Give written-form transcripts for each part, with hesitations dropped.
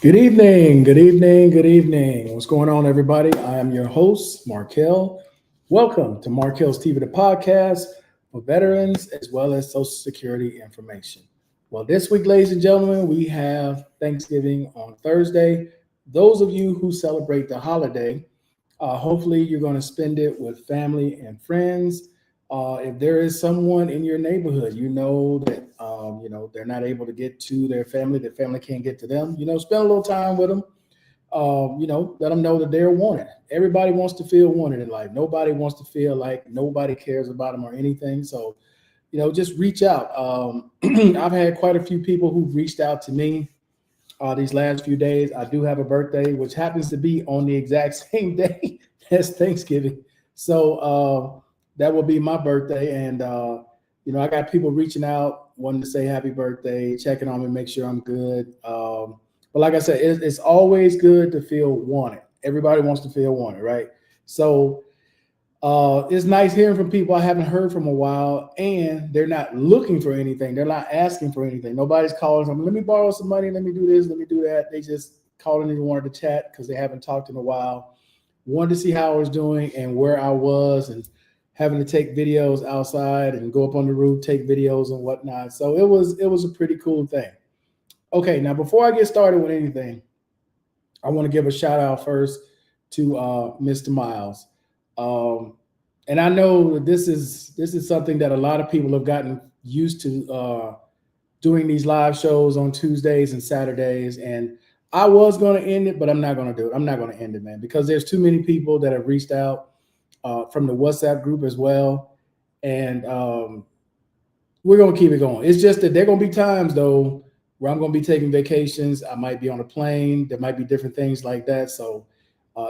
Good evening, good evening, good evening. What's going on, everybody? I am your host, Markel. Welcome to Markel's TV, the podcast for veterans as well as Social Security information. Well, this week, ladies and gentlemen, we have Thanksgiving on Thursday. Those of you who celebrate the holiday, hopefully you're going to spend it with family and friends. If there is someone in your neighborhood, you know that they're not able to get to their family can't get to them. Spend a little time with them. Let them know that they're wanted. Everybody wants to feel wanted in life. Nobody wants to feel like nobody cares about them or anything. So, just reach out. I've had quite a few people who've reached out to me these last few days. I do have a birthday, which happens to be on the exact same day as Thanksgiving. So that will be my birthday. And, I got people reaching out, wanting to say happy birthday, checking on me, make sure I'm good. But like I said, it's always good to feel wanted. Everybody wants to feel wanted, right? So it's nice hearing from people I haven't heard from a while, and they're not looking for anything. They're not asking for anything. Nobody's calling them, let me borrow some money, let me do this, let me do that. They just called in and wanted to chat because they haven't talked in a while. Wanted to see how I was doing and where I was, and having to take videos outside and go up on the roof, take videos and whatnot. So it was a pretty cool thing. Okay, now before I get started with anything, I want to give a shout out first to Mr. Miles. And I know that this is something that a lot of people have gotten used to doing these live shows on Tuesdays and Saturdays. And I was going to end it, but I'm not going to do it. I'm not going to end it, man, because there's too many people that have reached out from the WhatsApp group as well. And we're going to keep it going. It's just that there are going to be times, though, where I'm going to be taking vacations. I might be on a plane. There might be different things like that. So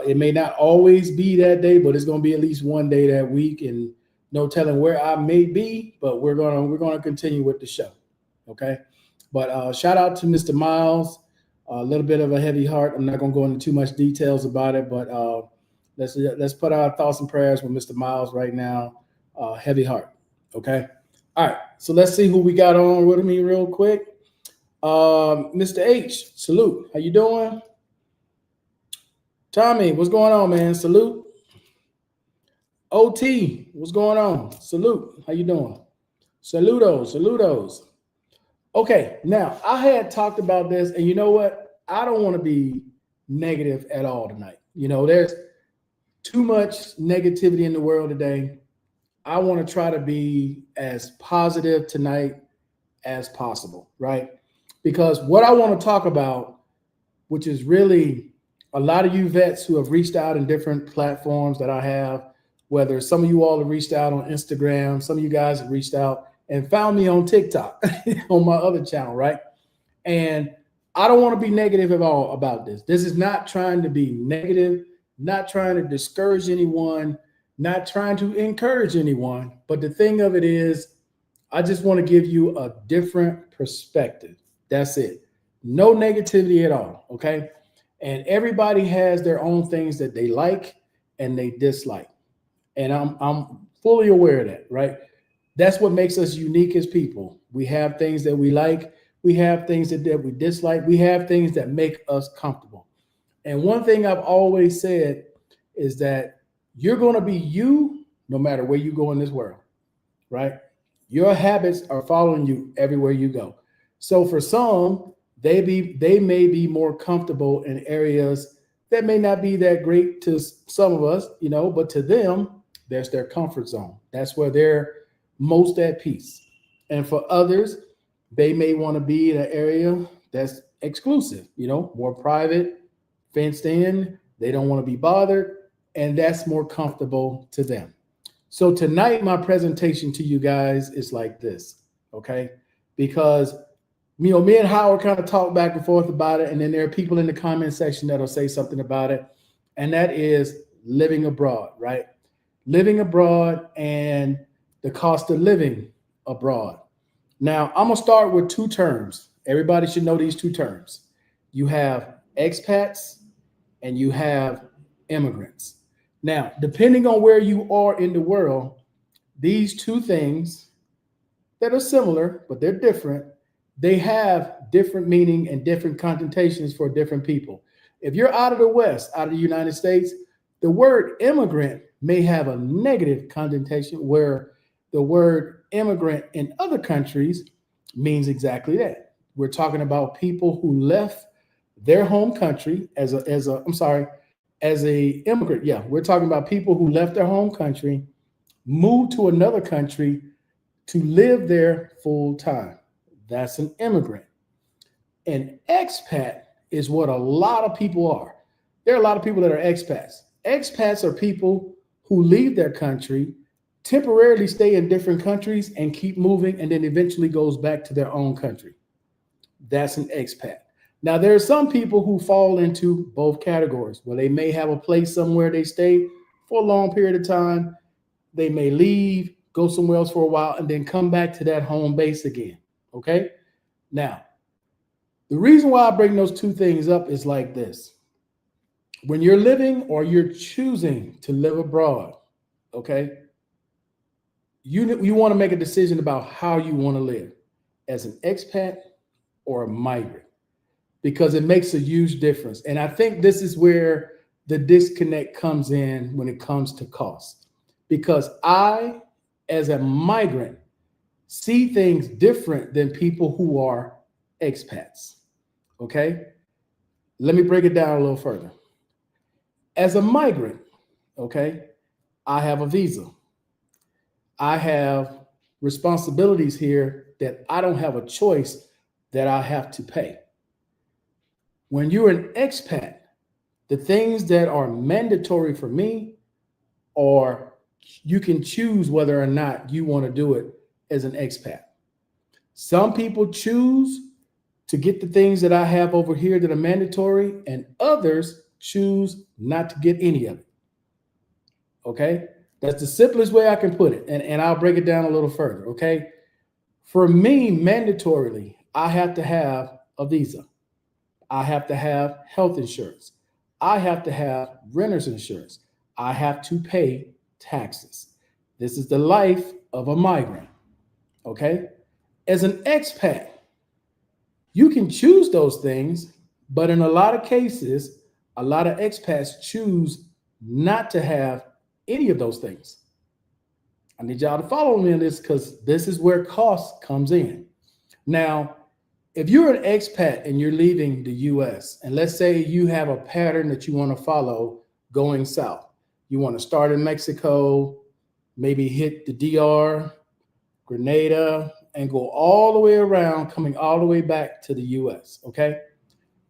it may not always be that day, but it's going to be at least one day that week, and no telling where I may be. But we're gonna continue with the show, okay? But shout out to Mr. Miles. A little bit of a heavy heart. I'm not going to go into too much details about it, but let's put our thoughts and prayers with Mr. Miles right now. Heavy heart, okay? All right, so let's see who we got on with me real quick. Mr. H, salute. How you doing? Tommy, what's going on, man? Salute. OT, what's going on? Salute. How you doing? Saludos. Okay, now I had talked about this, and you know what? I don't want to be negative at all tonight. There's too much negativity in the world today. I want to try to be as positive tonight as possible, right? Because what I want to talk about, which is really a lot of you vets who have reached out in different platforms that I have, whether some of you all have reached out on Instagram, some of you guys have reached out and found me on TikTok on my other channel, right? And I don't want to be negative at all about this. This is not trying to be negative, not trying to discourage anyone, not trying to encourage anyone. But the thing of it is, I just want to give you a different perspective. That's it. No negativity at all, okay? And everybody has their own things that they like and they dislike. And I'm fully aware of that, right? That's what makes us unique as people. We have things that we like. We have things that we dislike. We have things that make us comfortable. And one thing I've always said is that you're going to be you no matter where you go in this world, right? Your habits are following you everywhere you go. So for some, they may be more comfortable in areas that may not be that great to some of us, but to them, that's their comfort zone. That's where they're most at peace. And for others, they may want to be in an area that's exclusive, more private, fenced in. They don't want to be bothered, and that's more comfortable to them. So tonight, my presentation to you guys is like this, okay? Because me and Howard kind of talk back and forth about it, and then there are people in the comment section that'll say something about it, and that is living abroad, right? Living abroad and the cost of living abroad. Now, I'm going to start with two terms. Everybody should know these two terms. You have expats and you have immigrants. Now, depending on where you are in the world, these two things that are similar, but they're different, they have different meaning and different connotations for different people. If you're out of the West, out of the United States, the word immigrant may have a negative connotation, where the word immigrant in other countries means exactly that. We're talking about people who left their home country as a immigrant. Yeah, we're talking about people who left their home country, moved to another country to live there full time. That's an immigrant. An expat is what a lot of people are. There are a lot of people that are expats. Expats are people who leave their country, temporarily stay in different countries and keep moving, and then eventually goes back to their own country. That's an expat. Now, there are some people who fall into both categories, where they may have a place somewhere they stay for a long period of time. They may leave, go somewhere else for a while, and then come back to that home base again. Okay? Now, the reason why I bring those two things up is like this. When you're living or you're choosing to live abroad, okay, you want to make a decision about how you want to live, as an expat or a migrant, because it makes a huge difference. And I think this is where the disconnect comes in when it comes to cost. Because I, as a migrant, see things different than people who are expats. Okay? Let me break it down a little further. As a migrant, okay, I have a visa. I have responsibilities here that I don't have a choice, that I have to pay. When you're an expat, the things that are mandatory for me, or you can choose whether or not you want to do it as an expat. Some people choose to get the things that I have over here that are mandatory, and others choose not to get any of it. Okay? That's the simplest way I can put it. And I'll break it down a little further. Okay? For me, mandatorily, I have to have a visa. I have to have health insurance. I have to have renter's insurance. I have to pay taxes. This is the life of a migrant. Okay? As an expat, you can choose those things, but in a lot of cases, a lot of expats choose not to have any of those things. I need y'all to follow me on this, because this is where cost comes in. Now, if you're an expat and you're leaving the US, and let's say you have a pattern that you want to follow going south, you want to start in Mexico, maybe hit the DR, Grenada, and go all the way around, coming all the way back to the US, okay?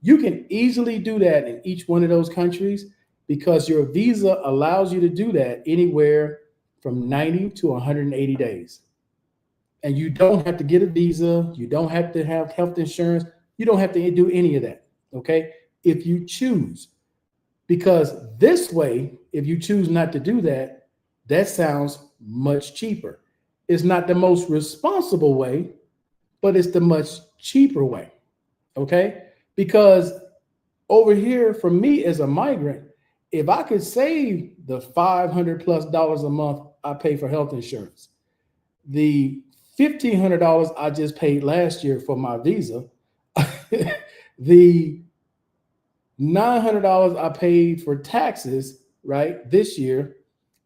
You can easily do that in each one of those countries, because your visa allows you to do that anywhere from 90 to 180 days. And you don't have to get a visa. You don't have to have health insurance. You don't have to do any of that, okay? If you choose. Because this way, if you choose not to do that, that sounds much cheaper. It's not the most responsible way, but it's the much cheaper way, okay? Because over here, for me as a migrant, if I could save the $500+ a month I pay for health insurance, the $1,500 I just paid last year for my visa, the $900 I paid for taxes, right, this year,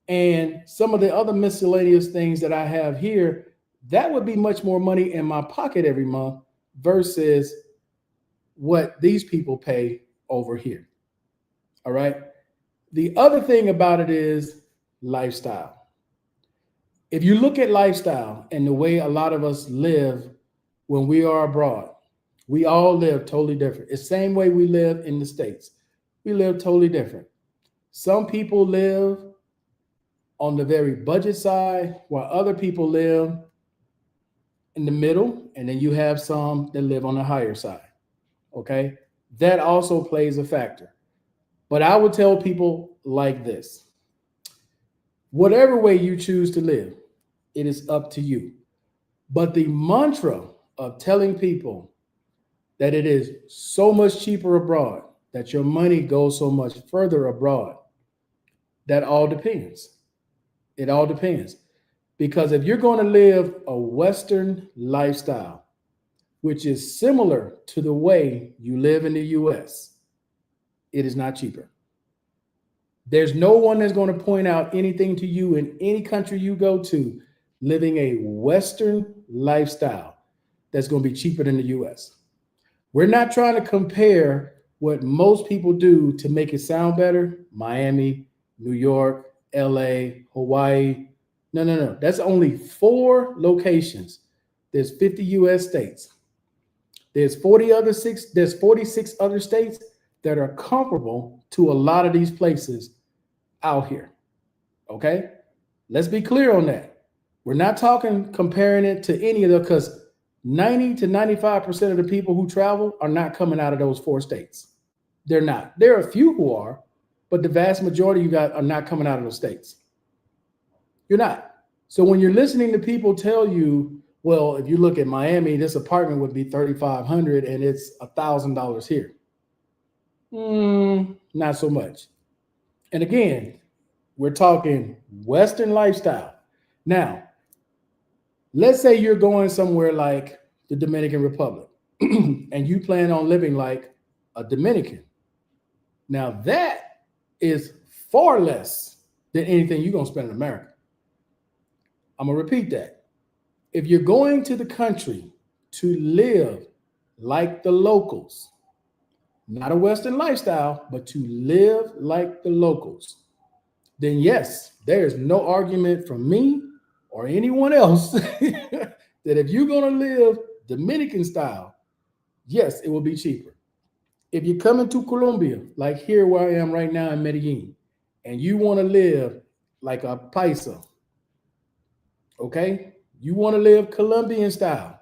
and some of the other miscellaneous things that I have here, that would be much more money in my pocket every month versus what these people pay over here. All right. The other thing about it is lifestyle. If you look at lifestyle and the way a lot of us live when we are abroad, we all live totally different. It's the same way we live in the States. We live totally different. Some people live on the very budget side, while other people live in the middle, and then you have some that live on the higher side. Okay? That also plays a factor. But I would tell people like this: whatever way you choose to live, it is up to you. But the mantra of telling people that it is so much cheaper abroad, that your money goes so much further abroad, that all depends. It all depends. Because if you're going to live a Western lifestyle, which is similar to the way you live in the US, it is not cheaper. There's no one that's going to point out anything to you in any country you go to living a Western lifestyle that's going to be cheaper than the US. We're not trying to compare what most people do to make it sound better. Miami, New York, LA, Hawaii. No. That's only 4 locations. There's 50 US states. There's 46 other states that are comparable to a lot of these places out here. Okay? Let's be clear on that. We're not talking comparing it to any of them, because 90 to 95% of the people who travel are not coming out of those 4 states. They're not. There are a few who are, but the vast majority you got are not coming out of those states. You're not. So when you're listening to people tell you, well, if you look at Miami, this apartment would be $3,500 and it's $1,000 here. Not so much. And again, we're talking Western lifestyle. Now, let's say you're going somewhere like the Dominican Republic and you plan on living like a Dominican. Now that is far less than anything you're going to spend in America. I'm going to repeat that. If you're going to the country to live like the locals, not a Western lifestyle, but to live like the locals, then yes, there is no argument from me or anyone else that if you're going to live Dominican style, yes, it will be cheaper. If you're coming to Colombia, like here where I am right now in Medellin, and you want to live like a paisa, okay? You want to live Colombian style,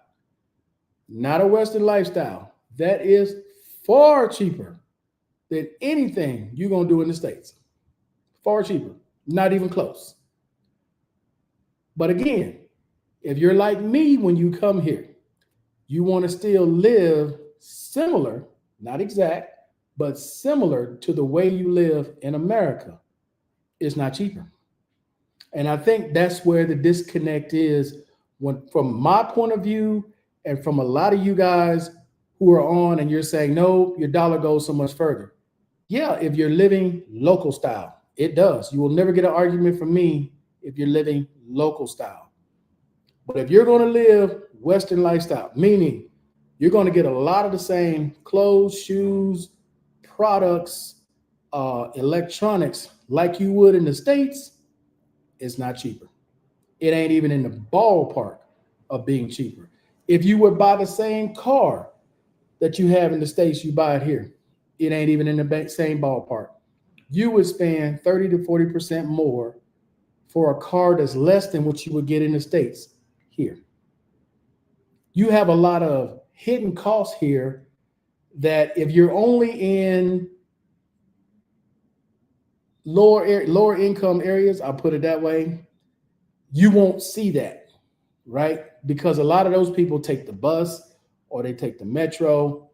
not a Western lifestyle. That is far cheaper than anything you're going to do in the States. Far cheaper, not even close. But again, if you're like me when you come here, you want to still live similar, not exact, but similar to the way you live in America, it's not cheaper. And I think that's where the disconnect is from my point of view and from a lot of you guys who are on and you're saying, no, your dollar goes so much further. Yeah, if you're living local style, it does. You will never get an argument from me if you're living local style. But if you're going to live Western lifestyle, meaning you're going to get a lot of the same clothes, shoes, products, electronics like you would in the States, it's not cheaper. It ain't even in the ballpark of being cheaper. If you would buy the same car that you have in the States, you buy it here, it ain't even in the same ballpark. You would spend 30 to 40% more for a car that's less than what you would get in the States here. You have a lot of hidden costs here that if you're only in lower income areas, I'll put it that way, you won't see that, right? Because a lot of those people take the bus or they take the metro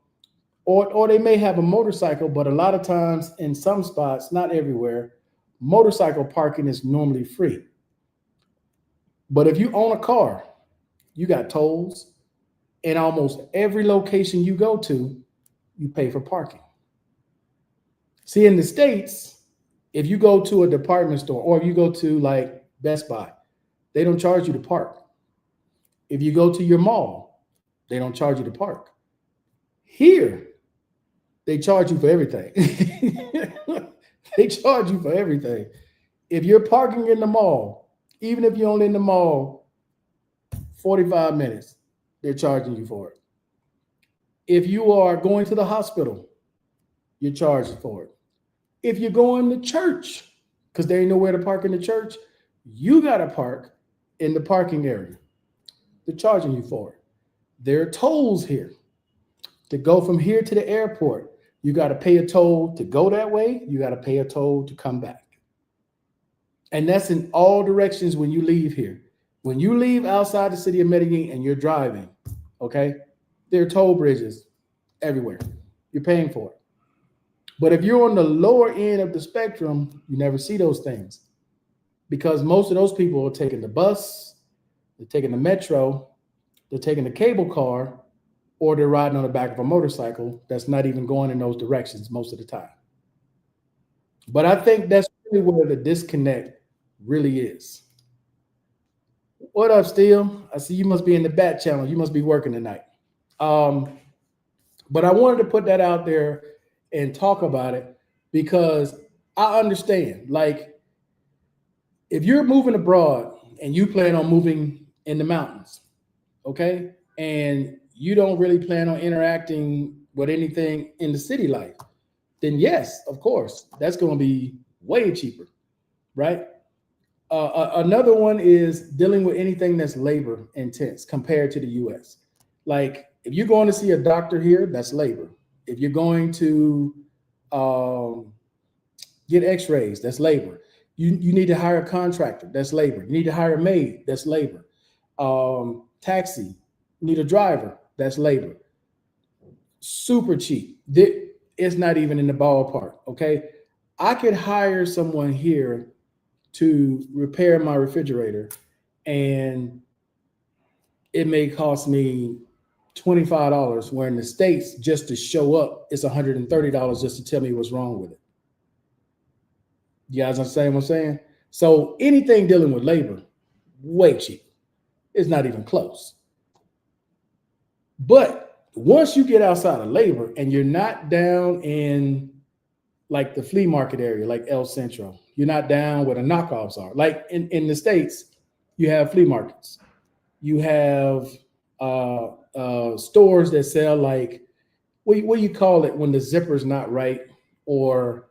or they may have a motorcycle, but a lot of times in some spots, not everywhere, motorcycle parking is normally free. But if you own a car, you got tolls, and almost every location you go to, you pay for parking. See, in the States, if you go to a department store or if you go to like Best Buy, they don't charge you to park. If you go to your mall, they don't charge you to park. Here, they charge you for everything. They charge you for everything. If you're parking in the mall, even if you're only in the mall 45 minutes, they're charging you for it. If you are going to the hospital, you're charged for it. If you're going to church, because there ain't nowhere to park in the church, you got to park in the parking area. They're charging you for it. There are tolls here. To go from here to the airport, you got to pay a toll to go that way. You got to pay a toll to come back. And that's in all directions when you leave here. When you leave outside the city of Medellin and you're driving, okay, there are toll bridges everywhere. You're paying for it. But if you're on the lower end of the spectrum, you never see those things because most of those people are taking the bus, they're taking the metro, they're taking the cable car, or they're riding on the back of a motorcycle that's not even going in those directions most of the time. But I think that's really where the disconnect really is. What up, Steele? I see you must be in the bat channel. You must be working tonight. Um, but I wanted to put that out there and talk about it because I understand. Like, if you're moving abroad and you plan on moving in the mountains, okay, and you don't really plan on interacting with anything in the city life, then yes, of course, that's going to be way cheaper, right? Another one is dealing with anything that's labor intense compared to the US. Like if you're going to see a doctor here, that's labor. If you're going to um, get x-rays, that's labor. You need to hire a contractor, that's labor. You need to hire a maid, that's labor. Taxi, you need a driver, that's labor. Super cheap. It's not even in the ballpark, okay? I could hire someone here to repair my refrigerator and it may cost me $25, where in the States, just to show up, it's $130 just to tell me what's wrong with it. You guys understand what I'm saying? So anything dealing with labor, way cheap. It's not even close. But once you get outside of labor and you're not down in like the flea market area, like El Centro, you're not down where the knockoffs are. Like in the States, you have flea markets. You have stores that sell like, what do you call it when the zipper's not right, or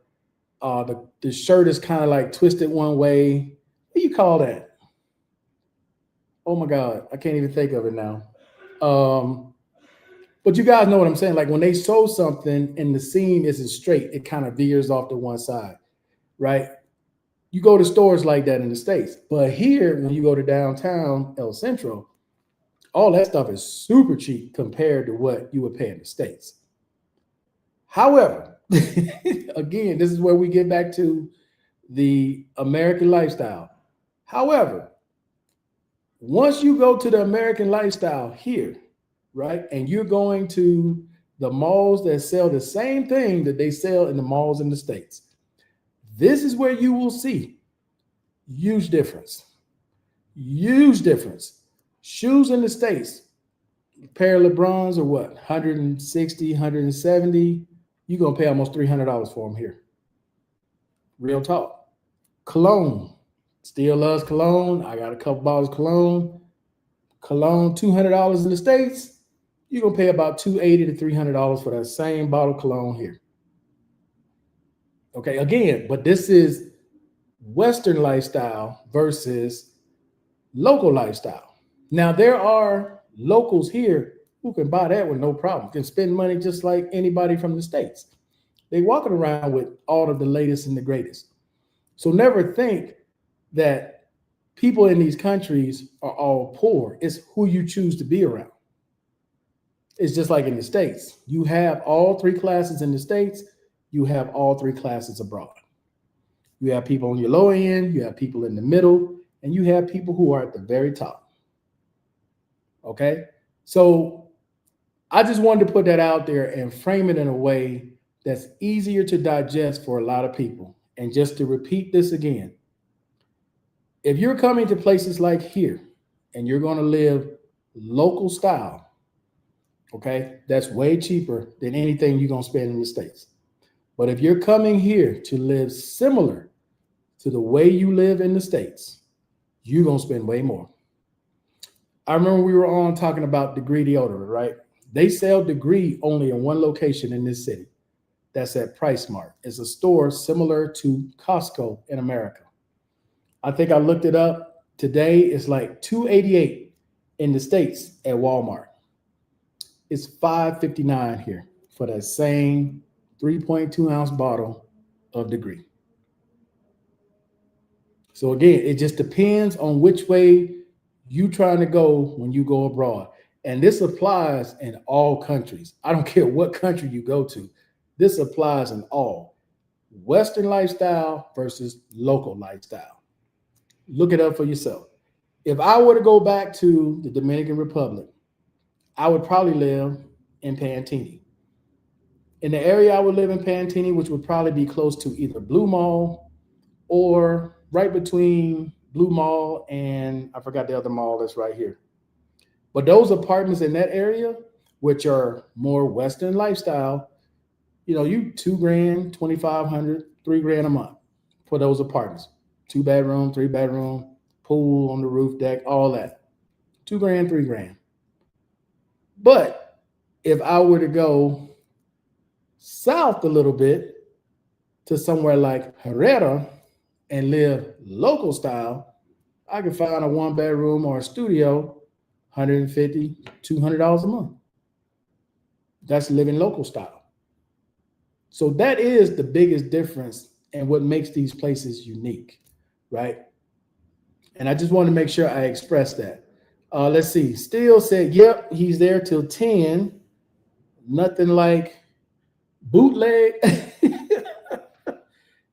the shirt is kind of like twisted one way? What do you call that? Oh my God, I can't even think of it now. But you guys know what I'm saying. Like when they sew something and the seam isn't straight, it kind of veers off to one side, right? You go to stores like that in the States. But here, when you go to downtown El Centro, all that stuff is super cheap compared to what you would pay in the States. However, again, this is where we get back to the American lifestyle. However, once you go to the American lifestyle here, right, and you're going to the malls that sell the same thing that they sell in the malls in the States, this is where you will see huge difference. Huge difference. Shoes in the States, a pair of LeBrons are what, 160, 170. You're going to pay almost $300 for them here. Real talk. Cologne. Still loves cologne. I got a couple bottles of cologne. Cologne, $200 in the States. You're going to pay about $280 to $300 for that same bottle of cologne here. Okay, again, but this is Western lifestyle versus local lifestyle. Now, there are locals here who can buy that with no problem, can spend money just like anybody from the States. They walking around with all of the latest and the greatest. So never think that people in these countries are all poor. It's who you choose to be around. It's just like in the States. You have all three classes in the States. You have all three classes abroad. You have people on your low end, you have people in the middle, and you have people who are at the very top. Okay? So I just wanted to put that out there and frame it in a way that's easier to digest for a lot of people. And just to repeat this again, if you're coming to places like here and you're going to live local style, okay, that's way cheaper than anything you're going to spend in the States. But if you're coming here to live similar to the way you live in the States, you're going to spend way more. I remember we were on talking about Degree deodorant, right? They sell Degree only in one location in this city. That's at PriceSmart. It's a store similar to Costco in America. I think I looked it up today. It's like $288 in the States at Walmart. It's $5.59 here for that same 3.2 ounce bottle of Degree. So again, it just depends on which way you trying to go when you go abroad. And this applies in all countries. I don't care what country you go to. This applies in all. Western lifestyle versus local lifestyle. Look it up for yourself. If I were to go back to the Dominican Republic, I would probably live in Pantini. In the area I would live in Pantini, which would probably be close to either Blue Mall or right between Blue Mall and I forgot the other mall that's right here. But those apartments in that area, which are more Western lifestyle, you 2 grand, 2,500, 3 grand a month for those apartments. 2 bedroom, 3 bedroom, pool on the roof deck, all that. 2 grand, 3 grand. But if I were to go south a little bit to somewhere like Herrera and live local style, I could find a 1 bedroom or a studio, $150, $200 a month. That's living local style. So that is the biggest difference and what makes these places unique, right? And I just want to make sure I express that. Let's see. Steele said, yep, he's there till 10. Nothing like bootleg.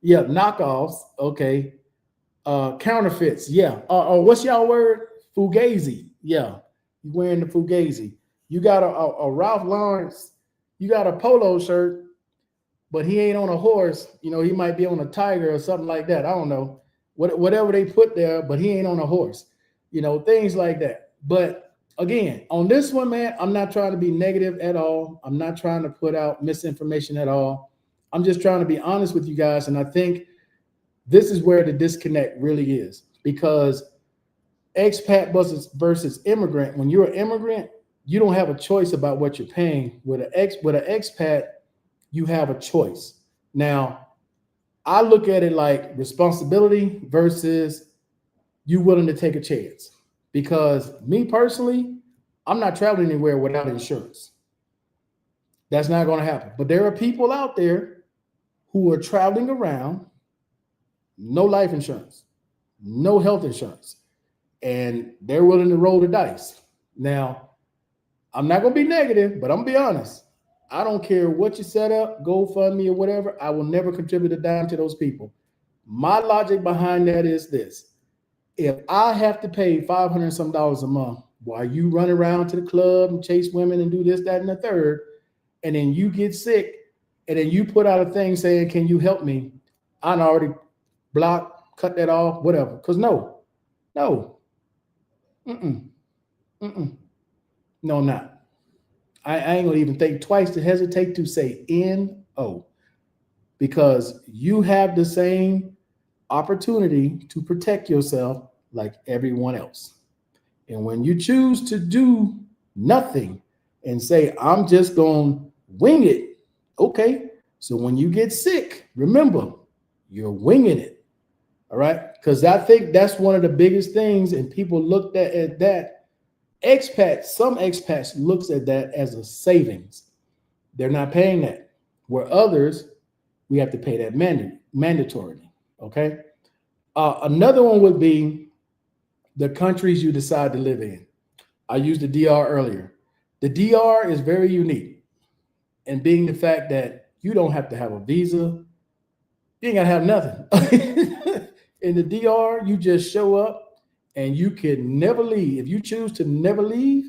Yeah, knockoffs. Okay. Counterfeits. Yeah. What's y'all word? Fugazi. Yeah. You wearing the Fugazi. You got a Ralph Lawrence. You got a polo shirt, but he ain't on a horse. He might be on a tiger or something like that. I don't know. Whatever they put there, but he ain't on a horse. Things like that. But again, on this one, man, I'm not trying to be negative at all. I'm not trying to put out misinformation at all. I'm just trying to be honest with you guys. And I think this is where the disconnect really is, because expat versus immigrant, when you're an immigrant, you don't have a choice about what you're paying. With an expat, you have a choice. Now, I look at it like responsibility versus you willing to take a chance. Because me personally, I'm not traveling anywhere without insurance. That's not going to happen. But there are people out there who are traveling around, no life insurance, no health insurance, and they're willing to roll the dice. Now, I'm not going to be negative, but I'm going to be honest. I don't care what you set up, GoFundMe or whatever. I will never contribute a dime to those people. My logic behind that is this. If I have to pay $500 some a month while you run around to the club and chase women and do this, that, and the third, and then you get sick, and then you put out a thing saying, can you help me? I'd already block, cut that off, whatever. Because no. No, I'm not. I ain't gonna even think twice to hesitate to say no, because you have the same opportunity to protect yourself like everyone else. And when you choose to do nothing and say, I'm just gonna wing it, okay. So when you get sick, remember, you're winging it. All right. Because I think that's one of the biggest things, and people looked at that. Some expats looks at that as a savings. They're not paying that. Where others, we have to pay that mandatorily. Okay. Another one would be the countries you decide to live in. I used the DR earlier. The DR is very unique, and being the fact that you don't have to have a visa, you ain't gotta have nothing. In the DR, you just show up and you can never leave. If you choose to never leave,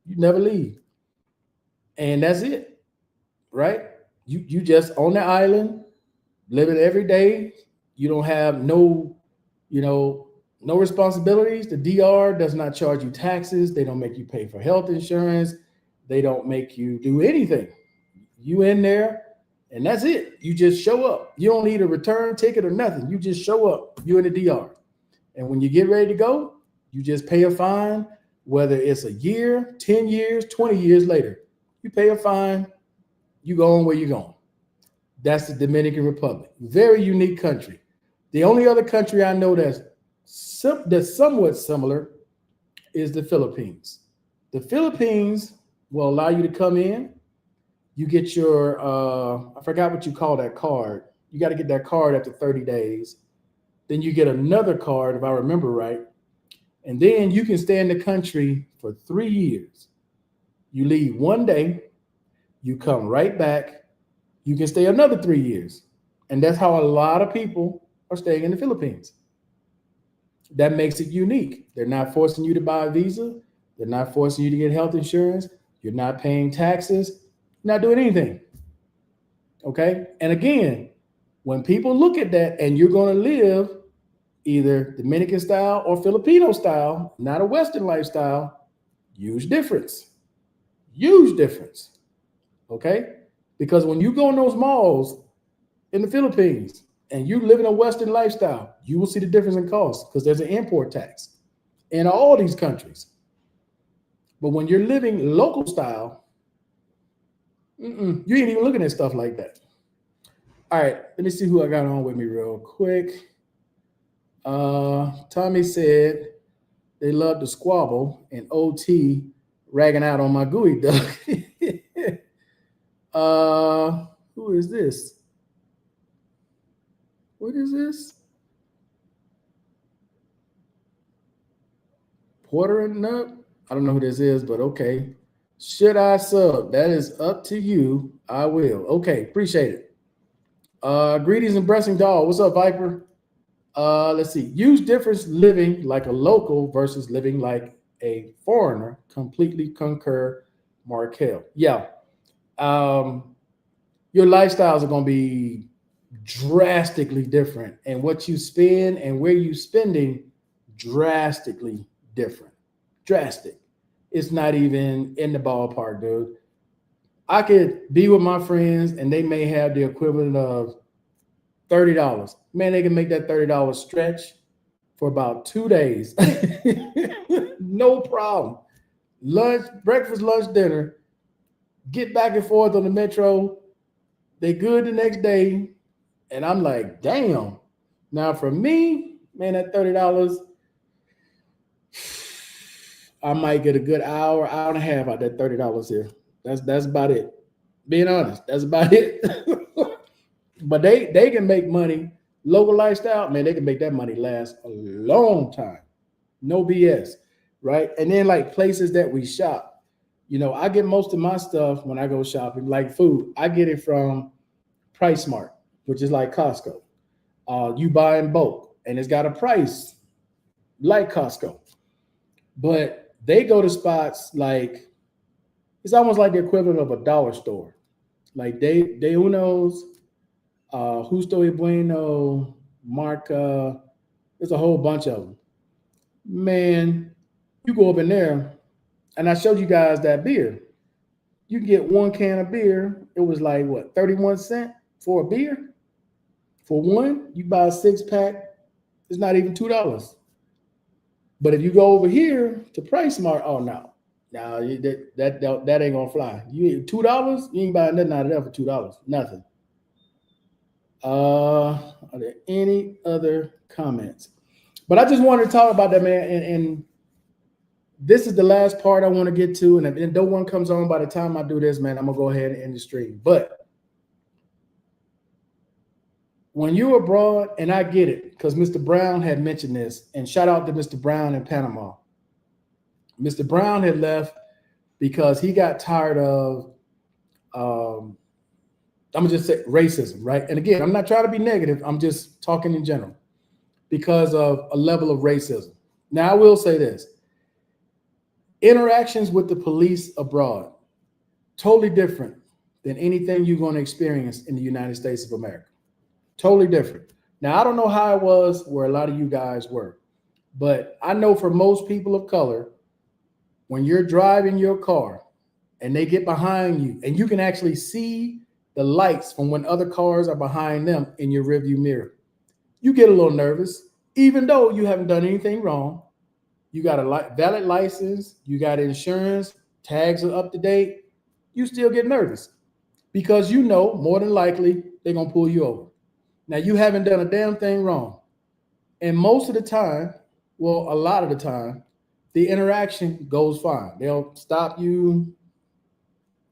you never leave. And that's it, right? You just on the island, living every day. You don't have no responsibilities. The DR does not charge you taxes. They don't make you pay for health insurance. They don't make you do anything. You in there, and that's it. You just show up. You don't need a return ticket or nothing. You just show up. You're in the DR. And when you get ready to go, you just pay a fine, whether it's a year, 10 years, 20 years later. You pay a fine, you go on where you're going. That's the Dominican Republic. Very unique country. The only other country I know that's somewhat similar is the Philippines. The Philippines will allow you to come in. You get your, I forgot what you call that card. You got to get that card after 30 days. Then you get another card, if I remember right. And then you can stay in the country for 3 years. You leave one day, you come right back, you can stay another 3 years. And that's how a lot of people are staying in the Philippines. That makes it unique. They're not forcing you to buy a visa. They're not forcing you to get health insurance. You're not paying taxes, not doing anything. Okay. And again, when people look at that and you're going to live either Dominican style or Filipino style, not a Western lifestyle, huge difference. Huge difference. Okay. Because when you go in those malls in the Philippines and you live in a Western lifestyle, you will see the difference in cost because there's an import tax in all these countries. But when you're living local style, you ain't even looking at stuff like that. All right, let me see who I got on with me real quick. Tommy said they love to squabble and OT ragging out on my gooey duck. Who is this? What is this? Porter and Nub? I don't know who this is, but okay. Should I sub? That is up to you. I will. Okay, appreciate it. Greetings and blessings to all. What's up, Viper? Let's see. Huge difference living like a local versus living like a foreigner. Completely concur, Markel. Yeah. Your lifestyles are going to be drastically different, and what you spend and where you spending drastically different. Drastic. It's not even in the ballpark, dude. I could be with my friends and they may have the equivalent of $30. Man, they can make that $30 stretch for about 2 days. No problem. Lunch, breakfast, lunch, dinner, get back and forth on the metro. They good the next day. And I'm like, damn. Now for me, man, that $30, I might get a good hour and a half out that $30 here. That's about it. Being honest, that's about it. But they can make money. Local lifestyle, man, they can make that money last a long time. No BS, right? And then like places that we shop. You know, I get most of my stuff when I go shopping, like food. I get it from Price Smart, which is like Costco. You buy in bulk, and it's got a price like Costco. But they go to spots like, it's almost like the equivalent of a dollar store. Like De Uno's, Justo y Bueno, Marca, there's a whole bunch of them. Man, you go up in there, and I showed you guys that beer. You can get one can of beer. It was like, what, 31 cents for a beer? For one, you buy a 6-pack, it's not even $2. But if you go over here to Price Smart, oh no, that ain't gonna fly. You $2, you ain't buying nothing out of there for $2. Nothing. Are there any other comments? But I just wanted to talk about that, man. And this is the last part I want to get to. And if no one comes on by the time I do this, man, I'm gonna go ahead and end the stream. But when you're abroad, and I get it, because Mr. Brown had mentioned this, and shout out to Mr. Brown in Panama. Mr. Brown had left because he got tired of, I'm gonna just say racism, right? And again, I'm not trying to be negative. I'm just talking in general because of a level of racism. Now, I will say this. Interactions with the police abroad, totally different than anything you're going to experience in the United States of America. Totally different. Now, I don't know how it was where a lot of you guys were, but I know for most people of color, when you're driving your car and they get behind you and you can actually see the lights from when other cars are behind them in your rearview mirror, you get a little nervous, even though you haven't done anything wrong. You got a valid license, you got insurance, tags are up to date, you still get nervous because you know more than likely they're going to pull you over. Now, you haven't done a damn thing wrong. And most of the time, well, a lot of the time, the interaction goes fine. They'll stop you,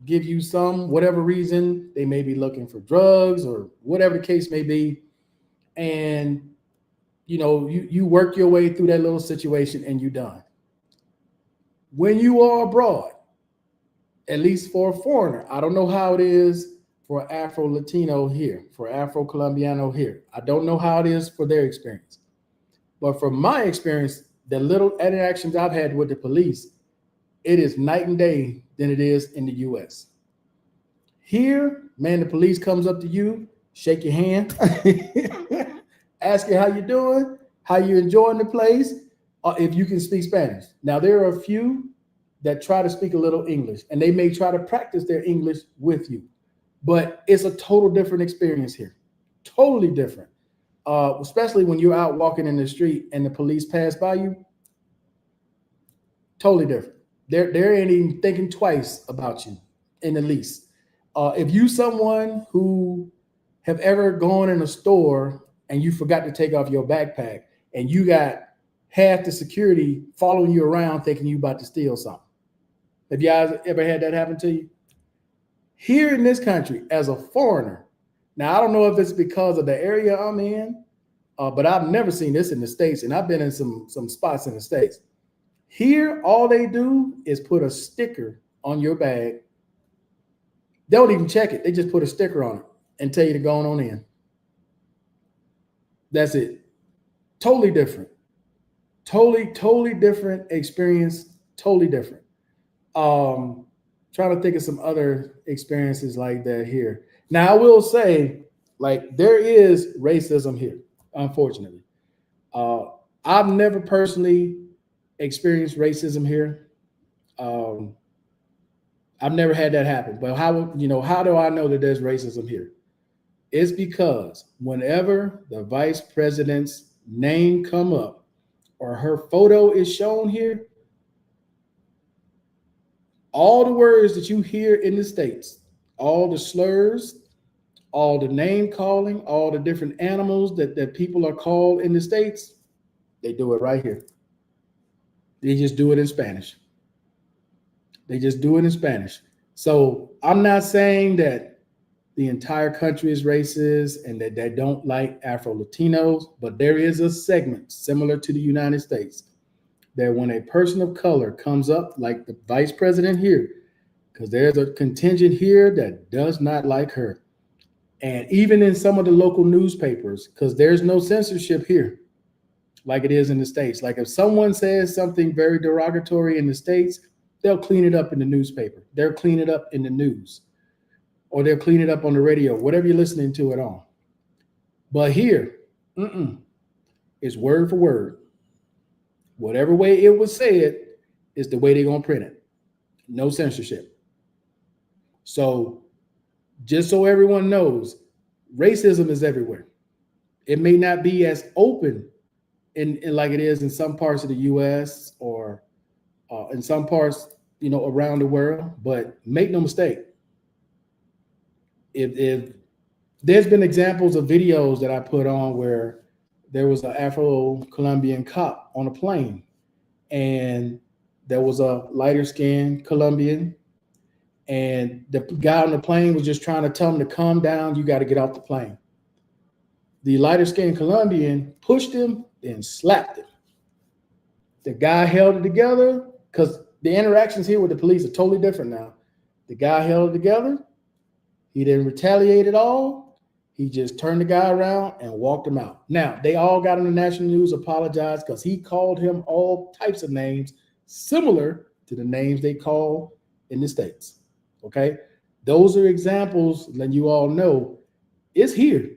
give you some, whatever reason. They may be looking for drugs or whatever the case may be. And, you know, you work your way through that little situation and you're done. When you are abroad, at least for a foreigner, I don't know how it is for Afro-Latino here, for Afro-Colombiano here. I don't know how it is for their experience. But from my experience, the little interactions I've had with the police, it is night and day than it is in the US. Here, man, the police comes up to you, shake your hand, ask you how you doing, how you enjoying the place, if you can speak Spanish. Now, there are a few that try to speak a little English, and they may try to practice their English with you, but it's a total different experience here. Totally different. Especially when you're out walking in the street and the police pass by you. Totally different. They ain't even thinking twice about you in the least. If you someone who have ever gone in a store and you forgot to take off your backpack and you got half the security following you around thinking you about to steal something. Have you guys ever had that happen to you? Here in this country, as a foreigner, now I don't know if it's because of the area I'm in, but I've never seen this in the States, and I've been in some spots in the States. Here, all they do is put a sticker on your bag. They don't even check it. They just put a sticker on it and tell you to go on in. That's it. Totally different. Totally different experience. Totally different. Trying to think of some other experiences like that here. Now, I will say, like, there is racism here, unfortunately. I've never personally experienced racism here. I've never had that happen. But how do I know that there's racism here? It's because whenever the vice president's name come up or her photo is shown here, all the words that you hear in the States, all the slurs, all the name calling, all the different animals that people are called in the States, they do it right here. They just do it in Spanish. They just do it in Spanish. So I'm not saying that the entire country is racist and that they don't like Afro-Latinos, but there is a segment similar to the United States that when a person of color comes up, like the vice president here, because there's a contingent here that does not like her. And even in some of the local newspapers, because there's no censorship here like it is in the States. Like if someone says something very derogatory in the States, they'll clean it up in the newspaper. They'll clean it up in the news, or they'll clean it up on the radio, whatever you're listening to it on. But here, it's word for word. Whatever way it was said is the way they're going to print it. No censorship. So just so everyone knows, racism is everywhere. It may not be as open in like it is in some parts of the U.S. or in some parts, around the world, but make no mistake. If there's been examples of videos that I put on where there was an Afro-Colombian cop on a plane, and there was a lighter-skinned Colombian, and the guy on the plane was just trying to tell him to calm down. You got to get off the plane. The lighter-skinned Colombian pushed him and slapped him. The guy held it together because the interactions here with the police are totally different now. The guy held it together. He didn't retaliate at all. He just turned the guy around and walked him out. Now, they all got on the national news, apologized because he called him all types of names similar to the names they call in the States. Okay? Those are examples, letting you all know it's here.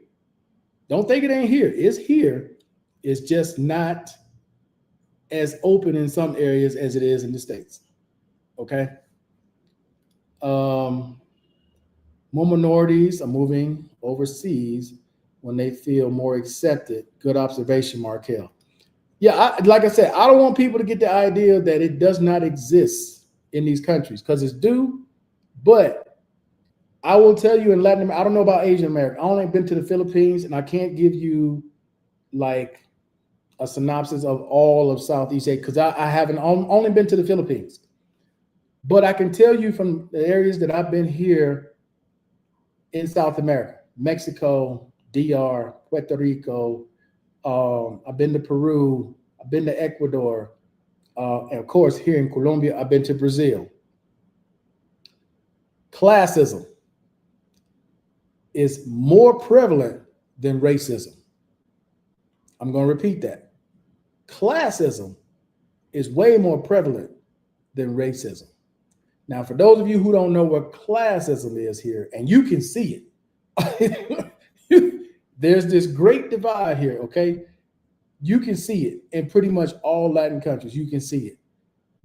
Don't think it ain't here. It's here. It's just not as open in some areas as it is in the States. Okay? More minorities are moving overseas when they feel more accepted. Good observation, Markel. Yeah, like I said, I don't want people to get the idea that it does not exist in these countries, because it's due. But I will tell you in Latin America, I don't know about Asian America. I only been to the Philippines, and I can't give you like a synopsis of all of Southeast Asia because I haven't only been to the Philippines. But I can tell you from the areas that I've been here in South America, Mexico, DR, Puerto Rico. I've been to Peru. I've been to Ecuador. And of course, here in Colombia, I've been to Brazil. Classism is more prevalent than racism. I'm going to repeat that. Classism is way more prevalent than racism. Now, for those of you who don't know what classism is here, and you can see it, there's this great divide here, okay? You can see it in pretty much all Latin countries. You can see it.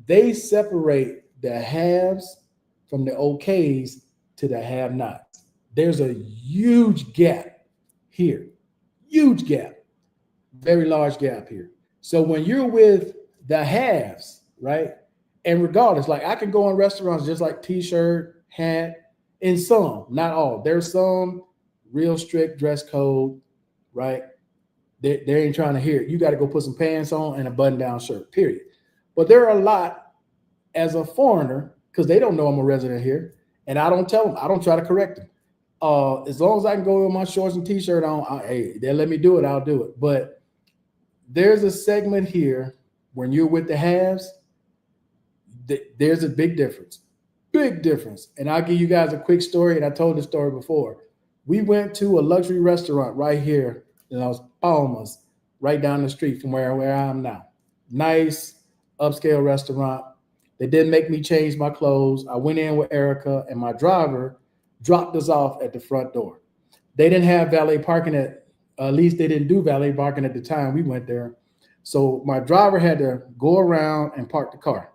They separate the haves from the okays to the have-nots. There's a huge gap here, huge gap, very large gap here. So when you're with the haves, right? And regardless, like I can go in restaurants just like t-shirt, hat, and some, not all. There's some real strict dress code, right? They ain't trying to hear it. You got to go put some pants on and a button-down shirt, period. But there are a lot as a foreigner, because they don't know I'm a resident here, and I don't tell them. I don't try to correct them. As long as I can go with my shorts and t-shirt on, hey, they let me do it, I'll do it. But there's a segment here when you're with the haves, there's a big difference. And I'll give you guys a quick story, and I told this story before. We went to a luxury restaurant right here in Las Palmas, right down the street from where I am now. Nice, upscale restaurant. They didn't make me change my clothes. I went in with Erica, and my driver dropped us off at the front door. They didn't have valet parking at least they didn't do valet parking at the time we went there. So my driver had to go around and park the car.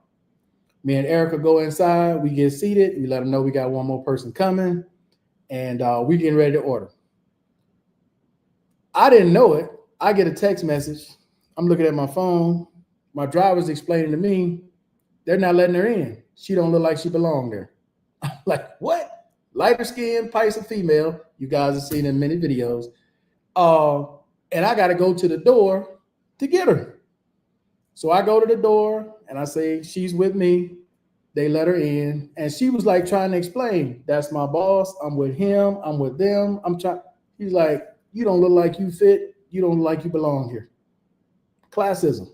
Me and Erica go inside, we get seated, we let them know we got one more person coming, and we getting ready to order. I didn't know it. I get a text message. I'm looking at my phone. My driver's explaining to me, they're not letting her in. She don't look like she belonged there. I'm like, what? Lighter skin, Pisces female. You guys have seen in many videos. And I got to go to the door to get her. So I go to the door and I say, she's with me. They let her in. And she was like trying to explain, that's my boss. I'm with him. I'm with them. He's like, you don't look like you fit. You don't look like you belong here. Classism.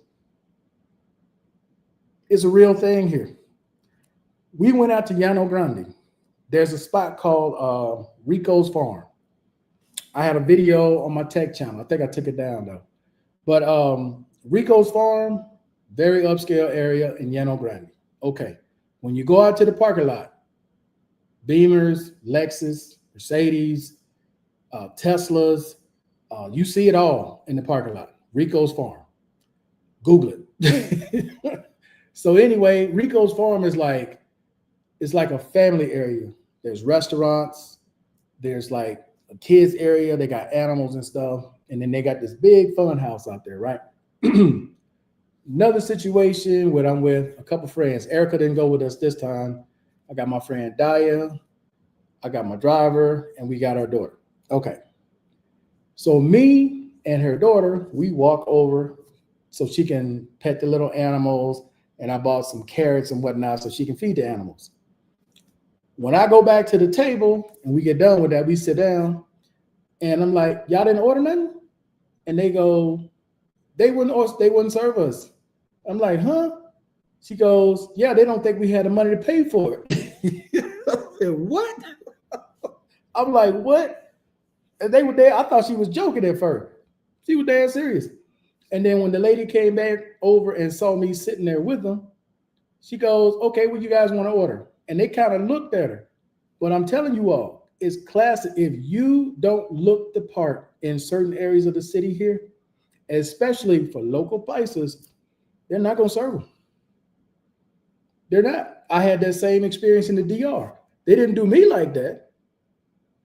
It's a real thing here. We went out to Llano Grande. There's a spot called Rico's Farm. I had a video on my tech channel. I think I took it down though. But Rico's Farm, very upscale area in Llano Grande. Okay. When you go out to the parking lot, Beamers, Lexus, Mercedes, Teslas, you see it all in the parking lot. Rico's Farm. Google it. So anyway, Rico's Farm is like, it's like a family area. There's restaurants. There's like a kids area. They got animals and stuff. And then they got this big fun house out there, right? Another situation where I'm with a couple friends. Erica didn't go with us this time. I got my friend Daya. I got my driver, and we got our daughter. Okay. So me and her daughter, we walk over so she can pet the little animals. And I bought some carrots and whatnot so she can feed the animals. When I go back to the table and we get done with that, we sit down and I'm like, y'all didn't order nothing? And they go, they wouldn't serve us. I'm like, huh? She goes, yeah, they don't think we had the money to pay for it. I said, what? I'm like, what? And they were there. I thought she was joking at first. She was dead serious. And then when the lady came back over and saw me sitting there with them, she goes, okay, what you guys want to order? And they kind of looked at her. But I'm telling you all, it's classic. If you don't look the part in certain areas of the city here, especially for local prices, they're not going to serve them. They're not. I had that same experience in the DR. They didn't do me like that.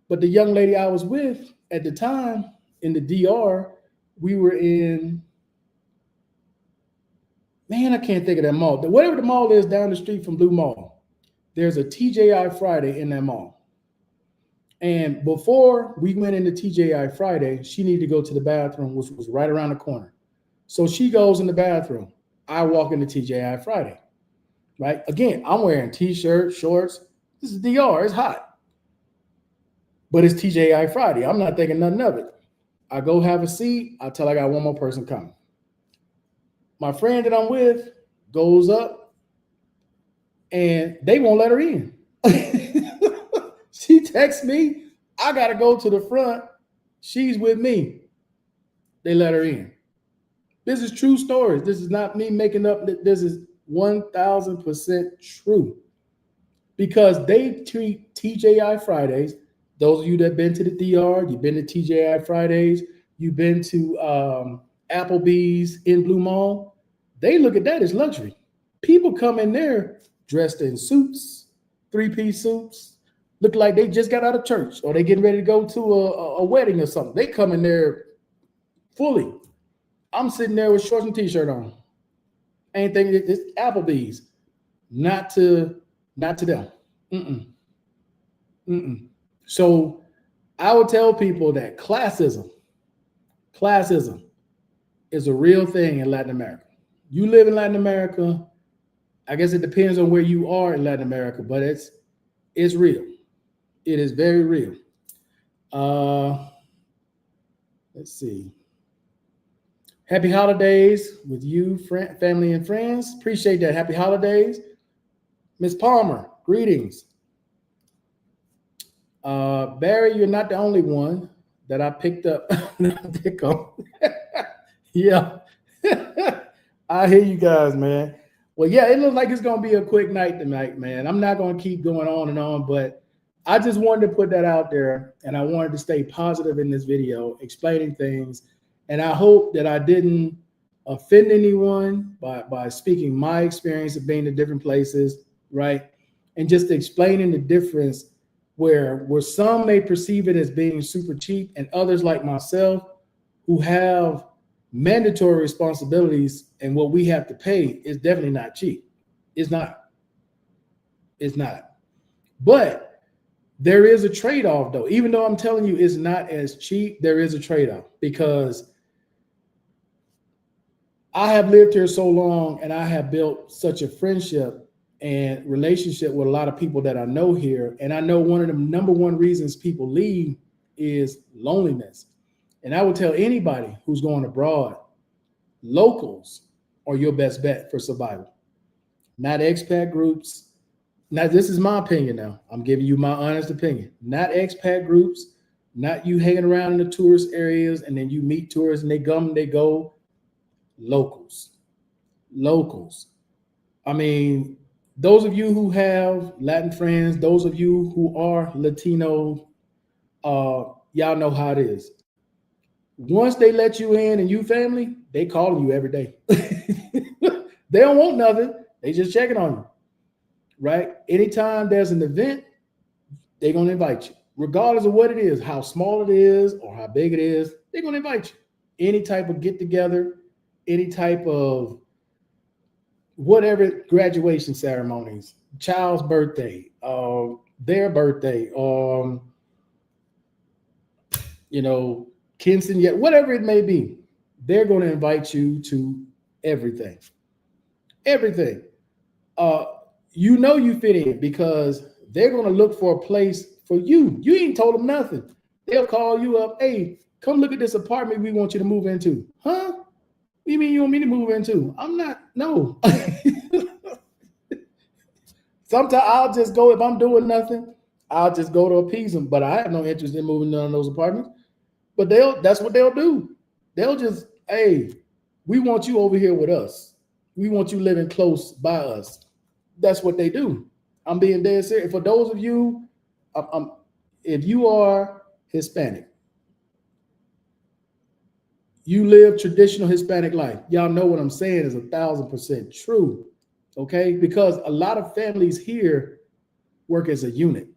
But the young lady I was with at the time in the DR, we were in, man, I can't think of that mall. Whatever the mall is down the street from Blue Mall, there's a TGI Friday in that mall. And before we went into TGI Friday, she needed to go to the bathroom, which was right around the corner. So she goes in the bathroom. I walk into TGI Friday, right? Again, I'm wearing t-shirt, shorts. This is DR, it's hot. But it's TGI Friday. I'm not thinking nothing of it. I go have a seat. I tell I got one more person coming. My friend that I'm with goes up and they won't let her in. She texts me. I got to go to the front. She's with me. They let her in. This is true stories. This is not me making up. This is 1000% true. Because they treat TJI Fridays. Those of you that have been to the DR, you've been to TJI Fridays, you've been to Applebee's in Blue Mall, they look at that as luxury. People come in there dressed in suits, three-piece suits, look like they just got out of church or they getting ready to go to a wedding or something. They come in there fully. I'm sitting there with shorts and t-shirt on. Ain't thinking it's Applebee's. Not to them. So I would tell people that classism is a real thing in Latin America. You live in Latin America, I guess it depends on where you are in Latin America, but it's real. It is very real. Let's see. Happy holidays with you, family and friends. Appreciate that. Happy holidays. Miss Palmer, greetings. Barry, you're not the only one that I picked up. Yeah. I hear you guys, man. Well, yeah, it looks like it's going to be a quick night tonight, man. I'm not going to keep going on and on, but I just wanted to put that out there, and I wanted to stay positive in this video, explaining things. And I hope that I didn't offend anyone by speaking my experience of being in different places, right? And just explaining the difference where some may perceive it as being super cheap, and others like myself who have mandatory responsibilities and what we have to pay is definitely not cheap. It's not. But there is a trade-off though. Even though I'm telling you it's not as cheap, there is a trade-off, because I have lived here so long and I have built such a friendship and relationship with a lot of people that I know here. And I know one of the number one reasons people leave is loneliness. And I would tell anybody who's going abroad, locals are your best bet for survival, not expat groups. Now, this is my opinion now. I'm giving you my honest opinion. Not expat groups, not you hanging around in the tourist areas and then you meet tourists and they come, they go. Locals. I mean, those of you who have Latin friends, those of you who are Latino, y'all know how it is. Once they let you in and you family, they calling you every day. They don't want nothing. They just checking on you, right? Anytime there's an event, they're going to invite you. Regardless of what it is, how small it is or how big it is, they're going to invite you. Any type of get together, any type of whatever, graduation ceremonies, child's birthday, their birthday, Kinston, yet whatever it may be, they're going to invite you to everything. Everything. You fit in because they're going to look for a place for you. You ain't told them nothing. They'll call you up. Hey, come look at this apartment we want you to move into. Huh? What do you mean you want me to move into? I'm not. No. Sometimes I'll just go, if I'm doing nothing, I'll just go to appease them. But I have no interest in moving none of those apartments. But that's what they'll do. They'll just, hey, we want you over here with us. We want you living close by us. That's what they do. I'm being dead serious. For those of you, if you are Hispanic, you live traditional Hispanic life. Y'all know what I'm saying is 1000% true. Okay? Because a lot of families here work as a unit.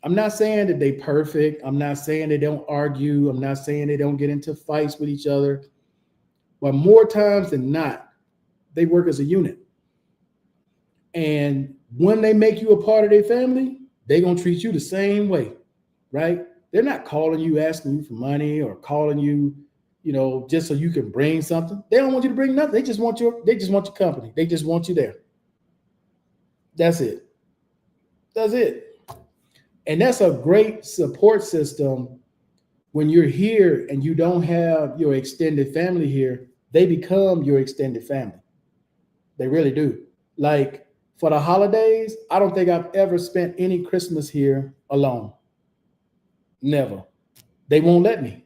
I'm not saying that they perfect. I'm not saying they don't argue. I'm not saying they don't get into fights with each other. But more times than not, they work as a unit. And when they make you a part of their family, they're going to treat you the same way, right? They're not calling you, asking you for money or calling you, just so you can bring something. They don't want you to bring nothing. They just want your company. They just want you there. That's it. And that's a great support system when you're here and you don't have your extended family here. They become your extended family. They really do. Like for the holidays, I don't think I've ever spent any Christmas here alone. Never. They won't let me.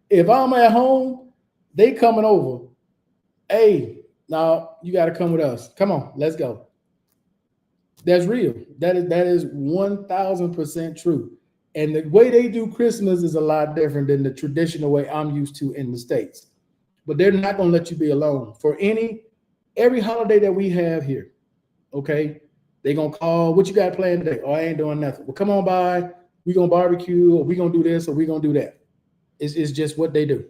If I'm at home, they coming over. Hey, Now you got to come with us. Come on, let's go. That's real. That is 1,000% true. And the way they do Christmas is a lot different than the traditional way I'm used to in the States. But they're not going to let you be alone for every holiday that we have here. Okay, they gonna call. What you got planned today? Oh, I ain't doing nothing. Well, come on by. We gonna barbecue, or we gonna do this, or we gonna do that. It's just what they do.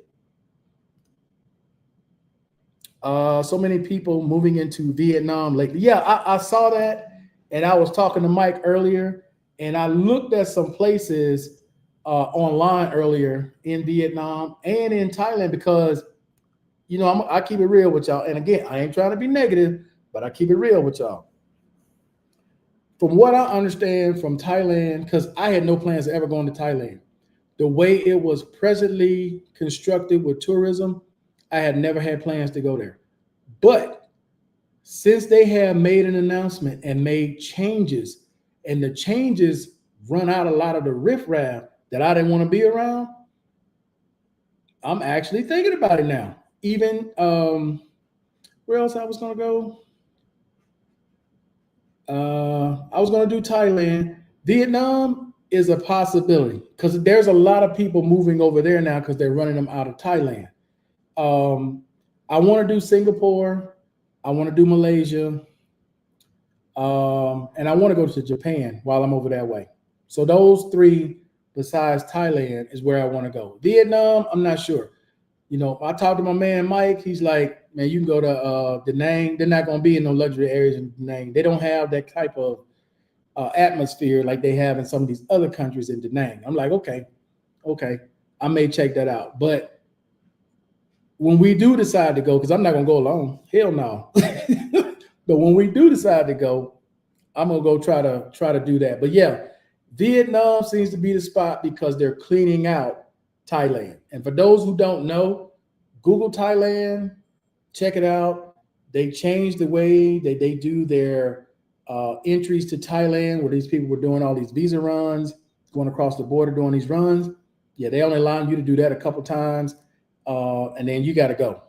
So many people moving into Vietnam lately. Yeah, I saw that, and I was talking to Mike earlier, and I looked at some places online earlier in Vietnam and in Thailand because I keep it real with y'all. And again, I ain't trying to be negative, but I keep it real with y'all. From what I understand from Thailand, because I had no plans of ever going to Thailand, the way it was presently constructed with tourism, I had never had plans to go there. But since they have made an announcement and made changes, and the changes run out a lot of the riffraff that I didn't want to be around, I'm actually thinking about it now. Even where else I was going to go? I was going to do Thailand. Vietnam is a possibility because there's a lot of people moving over there now because they're running them out of Thailand. I want to do Singapore. I want to do Malaysia. And I want to go to Japan while I'm over that way. So those three, besides Thailand, is where I want to go. Vietnam, I'm not sure. I talked to my man Mike. He's like, man, you can go to Da Nang. They're not going to be in no luxury areas in Da Nang. They don't have that type of atmosphere like they have in some of these other countries in Da Nang. I'm like, okay, I may check that out. But when we do decide to go, because I'm not going to go alone, hell no. But when we do decide to go, I'm gonna go try to do that. But yeah, Vietnam seems to be the spot because they're cleaning out Thailand. And for those who don't know, Google Thailand, check it out. They changed the way that they do their entries to Thailand, where these people were doing all these visa runs, going across the border doing these runs. Yeah, they only allow you to do that a couple times, and then you got to go.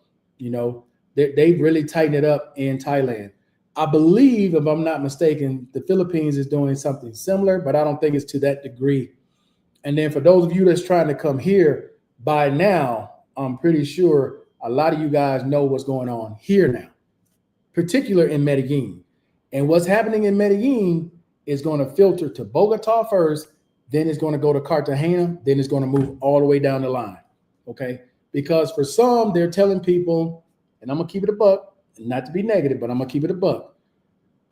They really tighten it up in Thailand. I believe, if I'm not mistaken, the Philippines is doing something similar, but I don't think it's to that degree. And then for those of you that's trying to come here, by now, I'm pretty sure a lot of you guys know what's going on here now, particularly in Medellin. And what's happening in Medellin is going to filter to Bogota first, then it's going to go to Cartagena, then it's going to move all the way down the line, okay? Because for some, they're telling people, and I'm going to keep it a buck, not to be negative, but I'm going to keep it a buck.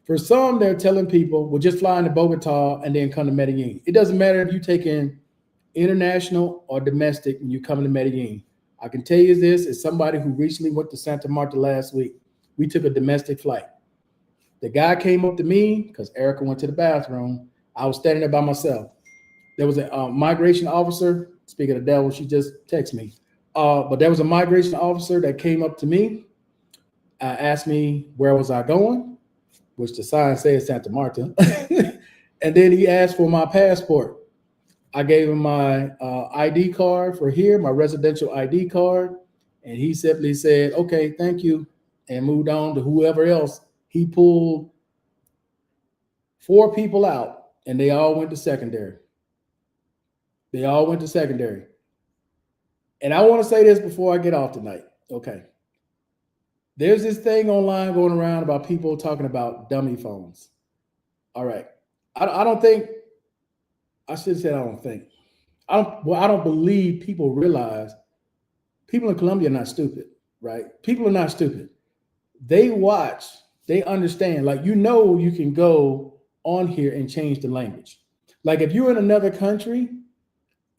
For some, they're telling people, well, just fly into Bogota and then come to Medellin. It doesn't matter if you take in international or domestic and you come to Medellin. I can tell you this, as somebody who recently went to Santa Marta last week, we took a domestic flight. The guy came up to me because Erica went to the bathroom. I was standing there by myself. There was a migration officer. Speaking of the devil, she just texted me. But there was a migration officer that came up to me, asked me where was I going, which the sign says Santa Marta. And then he asked for my passport. I gave him my ID card for here, my residential ID card. And he simply said, okay, thank you, and moved on to whoever else. He pulled 4 people out, and they all went to secondary. And I want to say this before I get off tonight. Okay. There's this thing online going around about people talking about dummy phones. All right. I don't believe people realize people in Colombia are not stupid, right? People are not stupid. They watch, they understand, like, you can go on here and change the language. Like if you're in another country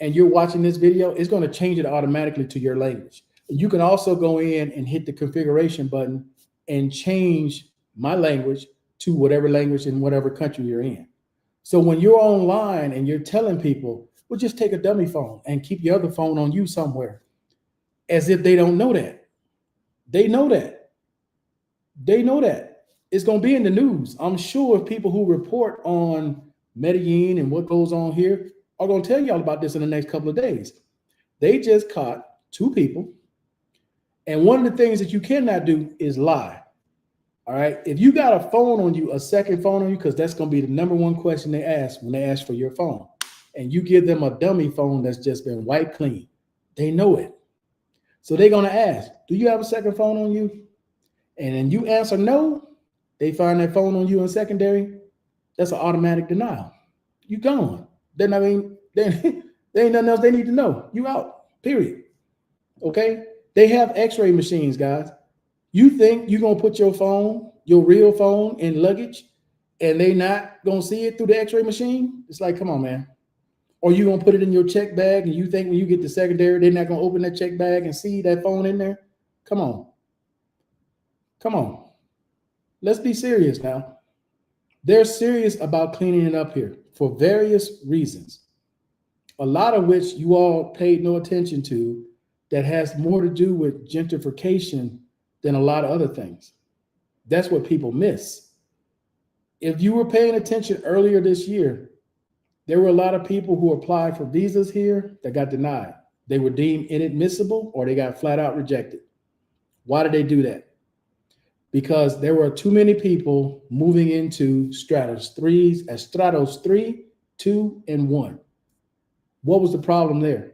and you're watching this video, it's going to change it automatically to your language. You can also go in and hit the configuration button and change my language to whatever language in whatever country you're in. So when you're online and you're telling people, well, just take a dummy phone and keep your other phone on you somewhere, as if they don't know that. They know that. It's going to be in the news. I'm sure people who report on Medellin and what goes on here are going to tell y'all about this in the next couple of days. They just caught 2 people. And one of the things that you cannot do is lie. All right. If you got a phone on you, a second phone on you, because that's going to be the number one question they ask when they ask for your phone, and you give them a dummy phone that's just been wiped clean, they know it. So they're going to ask, do you have a second phone on you? And then you answer no, they find that phone on you in secondary. That's an automatic denial. You gone. Then I mean, then there ain't nothing else they need to know. You out. Period. Okay. They have X-ray machines, guys. You think you're gonna put your phone, your real phone, in luggage, and they not gonna see it through the X-ray machine? It's like, come on, man. Or you gonna put it in your check bag, and you think when you get to secondary, they're not gonna open that check bag and see that phone in there? Come on. Come on. Let's be serious now. They're serious about cleaning it up here for various reasons, a lot of which you all paid no attention to, that has more to do with gentrification than a lot of other things. That's what people miss. If you were paying attention earlier this year, there were a lot of people who applied for visas here that got denied. They were deemed inadmissible or they got flat out rejected. Why did they do that? Because there were too many people moving into stratos 3, 2, and 1. What was the problem there?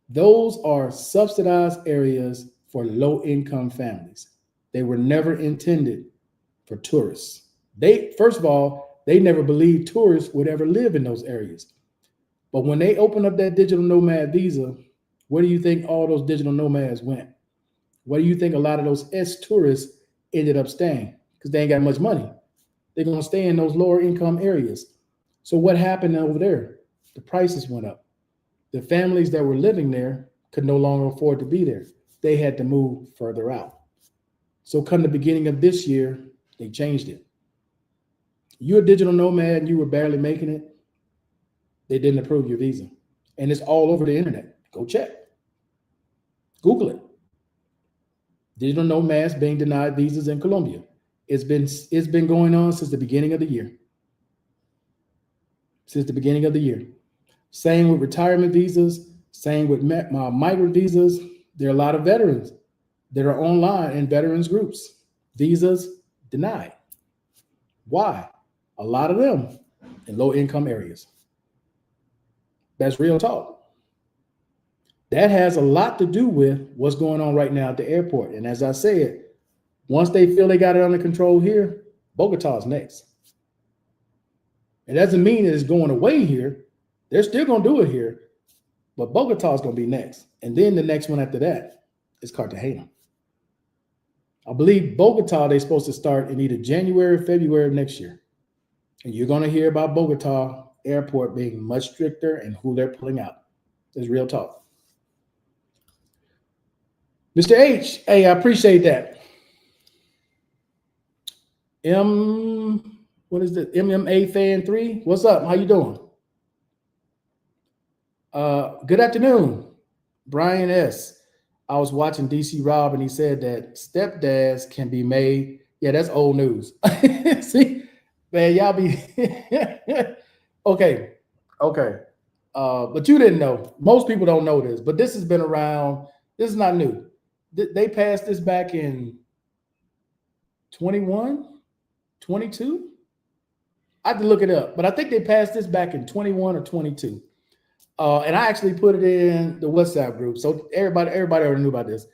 Those are subsidized areas for low-income families. They were never intended for tourists. First of all, they never believed tourists would ever live in those areas. But when they opened up that digital nomad visa, where do you think all those digital nomads went? Where do you think a lot of those tourists ended up staying? Because they ain't got much money. They're going to stay in those lower income areas. So what happened over there? The prices went up. The families that were living there could no longer afford to be there. They had to move further out. So come the beginning of this year, they changed it. You're a digital nomad and you were barely making it, they didn't approve your visa. And it's all over the internet. Go check. Google it. Digital nomads being denied visas in Colombia. It's been going on since the beginning of the year. Since the beginning of the year. Same with retirement visas, same with migrant visas. There are a lot of veterans that are online in veterans groups. Visas denied. Why? A lot of them in low income areas. That's real talk. That has a lot to do with what's going on right now at the airport. And as I said, once they feel they got it under control here, Bogota is next. It doesn't mean that it's going away here. They're still going to do it here, but Bogota is going to be next. And then the next one after that is Cartagena. I believe Bogota, they're supposed to start in either January or February of next year. And you're going to hear about Bogota airport being much stricter and who they're pulling out. It's real talk. Mr. H, hey, I appreciate that. What is it? MMA Fan 3. What's up? How you doing? Good afternoon, Brian S. I was watching DC Rob and he said that stepdads can be made. Yeah, that's old news. See, man, y'all be okay. But you didn't know. Most people don't know this, but this has been around. This is not new. They passed this back in 21, 22. I have to look it up, but I think they passed this back in 21 or 22. And I actually put it in the WhatsApp group. So everybody already knew about this.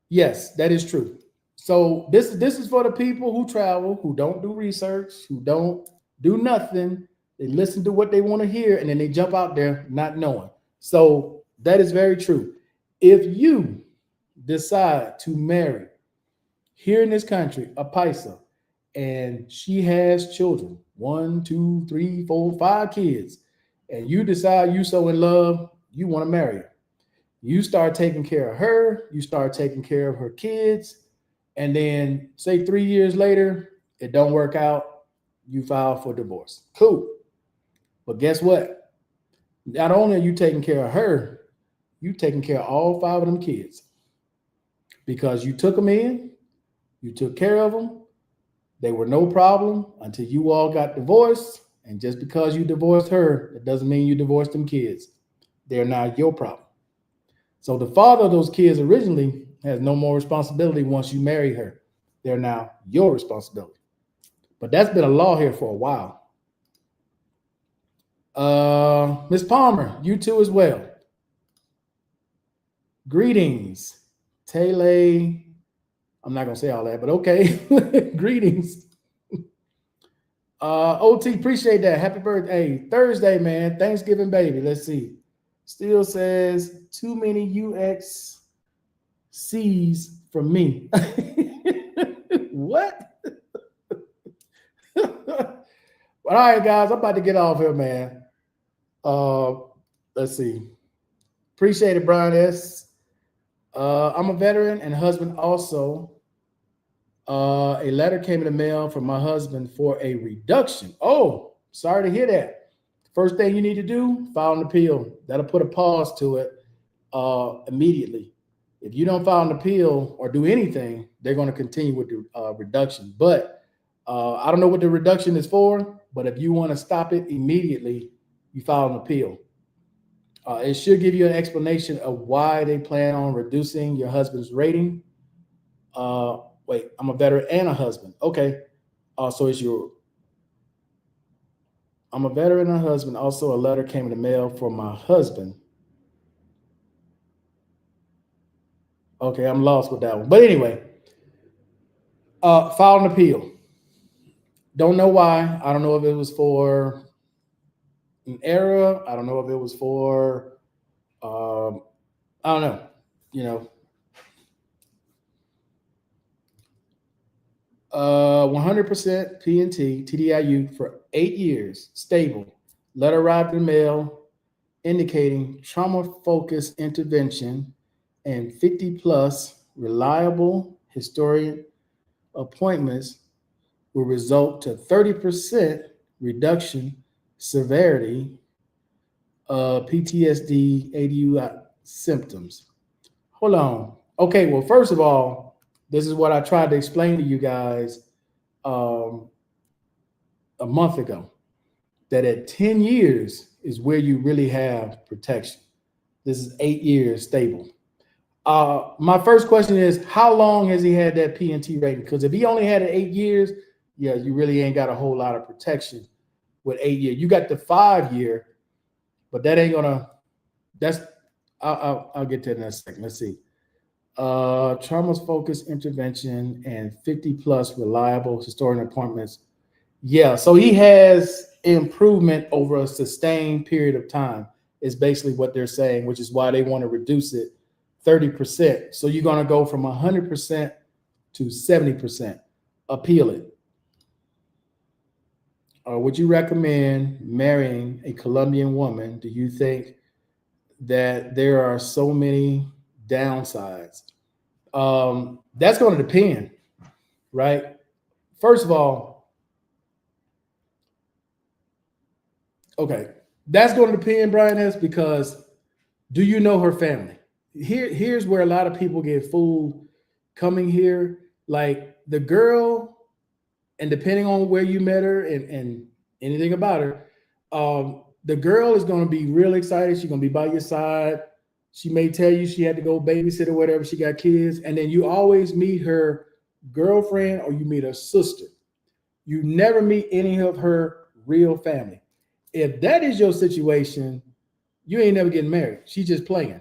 Yes, that is true. So this is for the people who travel, who don't do research, who don't do nothing. They listen to what they want to hear, and then they jump out there not knowing. So that is very true. If you decide to marry here in this country a Paisa, and she has children, 1, 2, 3, 4, 5 kids, and you decide you so in love, you want to marry her. You start taking care of her, you start taking care of her kids, and then say 3 years later, it don't work out, you file for divorce. Cool. But guess what? Not only are you taking care of her, you taking care of all 5 of them kids. Because you took them in, you took care of them, they were no problem until you all got divorced. And just because you divorced her, it doesn't mean you divorced them kids. They're not your problem. So the father of those kids originally has no more responsibility once you marry her. they're now your responsibility. But that's been a law here for a while. Ms. Palmer, you too as well. Greetings. Taylor. I'm not going to say all that, but okay. Greetings. OT, appreciate that. Happy birthday. Hey, Thursday, man. Thanksgiving, baby. Let's see. Still says too many UXCs from me. What? But all right, guys, I'm about to get off here, man. Let's see. Appreciate it, Brian S. I'm a veteran and husband also. A letter came in the mail from my husband for a reduction. Oh, sorry to hear that. First thing you need to do, file an appeal. That'll put a pause to it immediately. If you don't file an appeal or do anything, they're going to continue with the reduction. But I don't know what the reduction is for, but if you want to stop it immediately, you file an appeal. It should give you an explanation of why they plan on reducing your husband's rating. Wait, I'm a veteran and a husband. Okay. So it's I'm a veteran and a husband. Also, a letter came in the mail for my husband. Okay, I'm lost with that one. But anyway, file an appeal. Don't know why. I don't know if it was for an error. I don't know if it was for, I don't know, 100% P&T, TDIU for 8 years, stable. Letter arrived in the mail indicating trauma-focused intervention and 50+ reliable historian appointments will result to 30% reduction severity of PTSD ADU symptoms. Hold on. Okay, well, first of all, this is what I tried to explain to you guys a month ago, that at 10 years is where you really have protection. This is 8 years stable. My first question is, how long has he had that P&T rating? Because if he only had it 8 years, yeah, you really ain't got a whole lot of protection with 8 years. You got the 5 year, but that ain't gonna, I'll get to that in a second. Let's see. Trauma-focused intervention and 50+ reliable historian appointments. Yeah, so he has improvement over a sustained period of time is basically what they're saying, which is why they want to reduce it 30%. So you're going to go from 100% to 70%. Appeal it. Would you recommend marrying a Colombian woman? Do you think that there are so many downsides? That's going to depend, right? First of all, okay, that's going to depend, Brian S., because do you know her family? Here's where a lot of people get fooled coming here. Like the girl, and depending on where you met her and anything about her, the girl is going to be real excited. She's going to be by your side. She may tell you she had to go babysit or whatever. She got kids. And then you always meet her girlfriend or you meet her sister. You never meet any of her real family. If that is your situation, you ain't never getting married. She's just playing.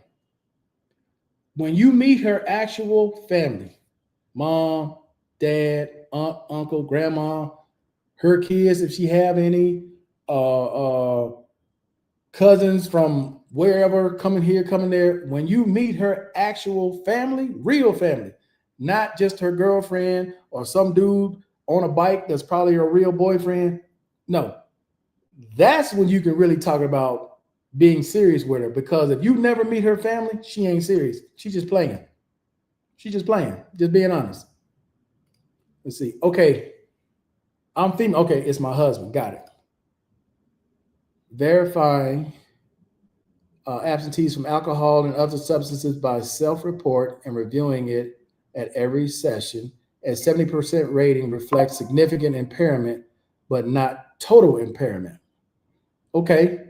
When you meet her actual family, mom, dad, aunt, uncle, grandma, her kids, if she have any, cousins from wherever, coming here, coming there. When you meet her actual family, real family, not just her girlfriend or some dude on a bike that's probably her real boyfriend. No, that's when you can really talk about being serious with her. Because if you never meet her family, she ain't serious. She's just playing. She's just playing. Just being honest. Let's see. Okay. I'm female. Okay, it's my husband. Got it. Verifying absentees from alcohol and other substances by self-report and reviewing it at every session. At 70% rating reflects significant impairment, but not total impairment. Okay.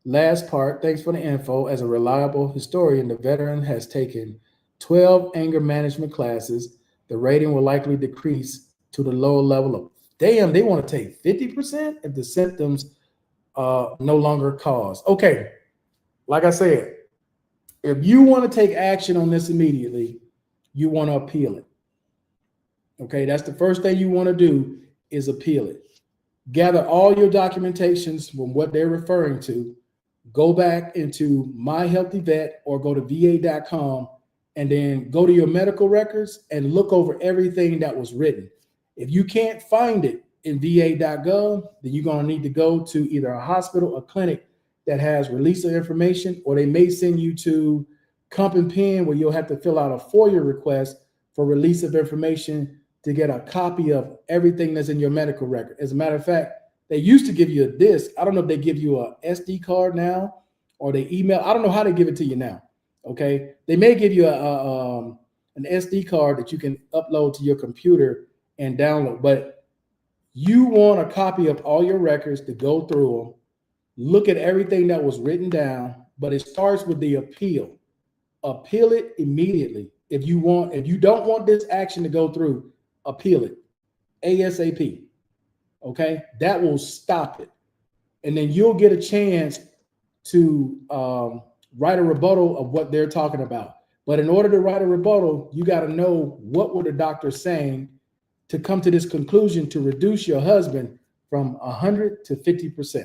Last part, thanks for the info. As a reliable historian, the veteran has taken 12 anger management classes. The rating will likely decrease to the lower level of, damn, they want to take 50% if the symptoms no longer cause. Okay, like I said, if you want to take action on this immediately, you want to appeal it. Okay, that's the first thing you want to do is appeal it. Gather all your documentations from what they're referring to. Go back into My Healthy Vet or go to va.com and then go to your medical records and look over everything that was written. If you can't find it in va.gov, then you're going to need to go to either a hospital or clinic that has release of information, or they may send you to Comp and Pen where you'll have to fill out a FOIA request for release of information to get a copy of everything that's in your medical record. As a matter of fact, they used to give you a disc. I don't know if they give you a SD card now or they email. I don't know how they give it to you now. Okay. They may give you an SD card that you can upload to your computer and download, but you want a copy of all your records to go through them, look at everything that was written down, but it starts with the appeal. Appeal it immediately. If you don't want this action to go through, appeal it ASAP. Okay, that will stop it. And then you'll get a chance to write a rebuttal of what they're talking about. But in order to write a rebuttal, you got to know what were the doctors saying to come to this conclusion to reduce your husband from 100 to 50%.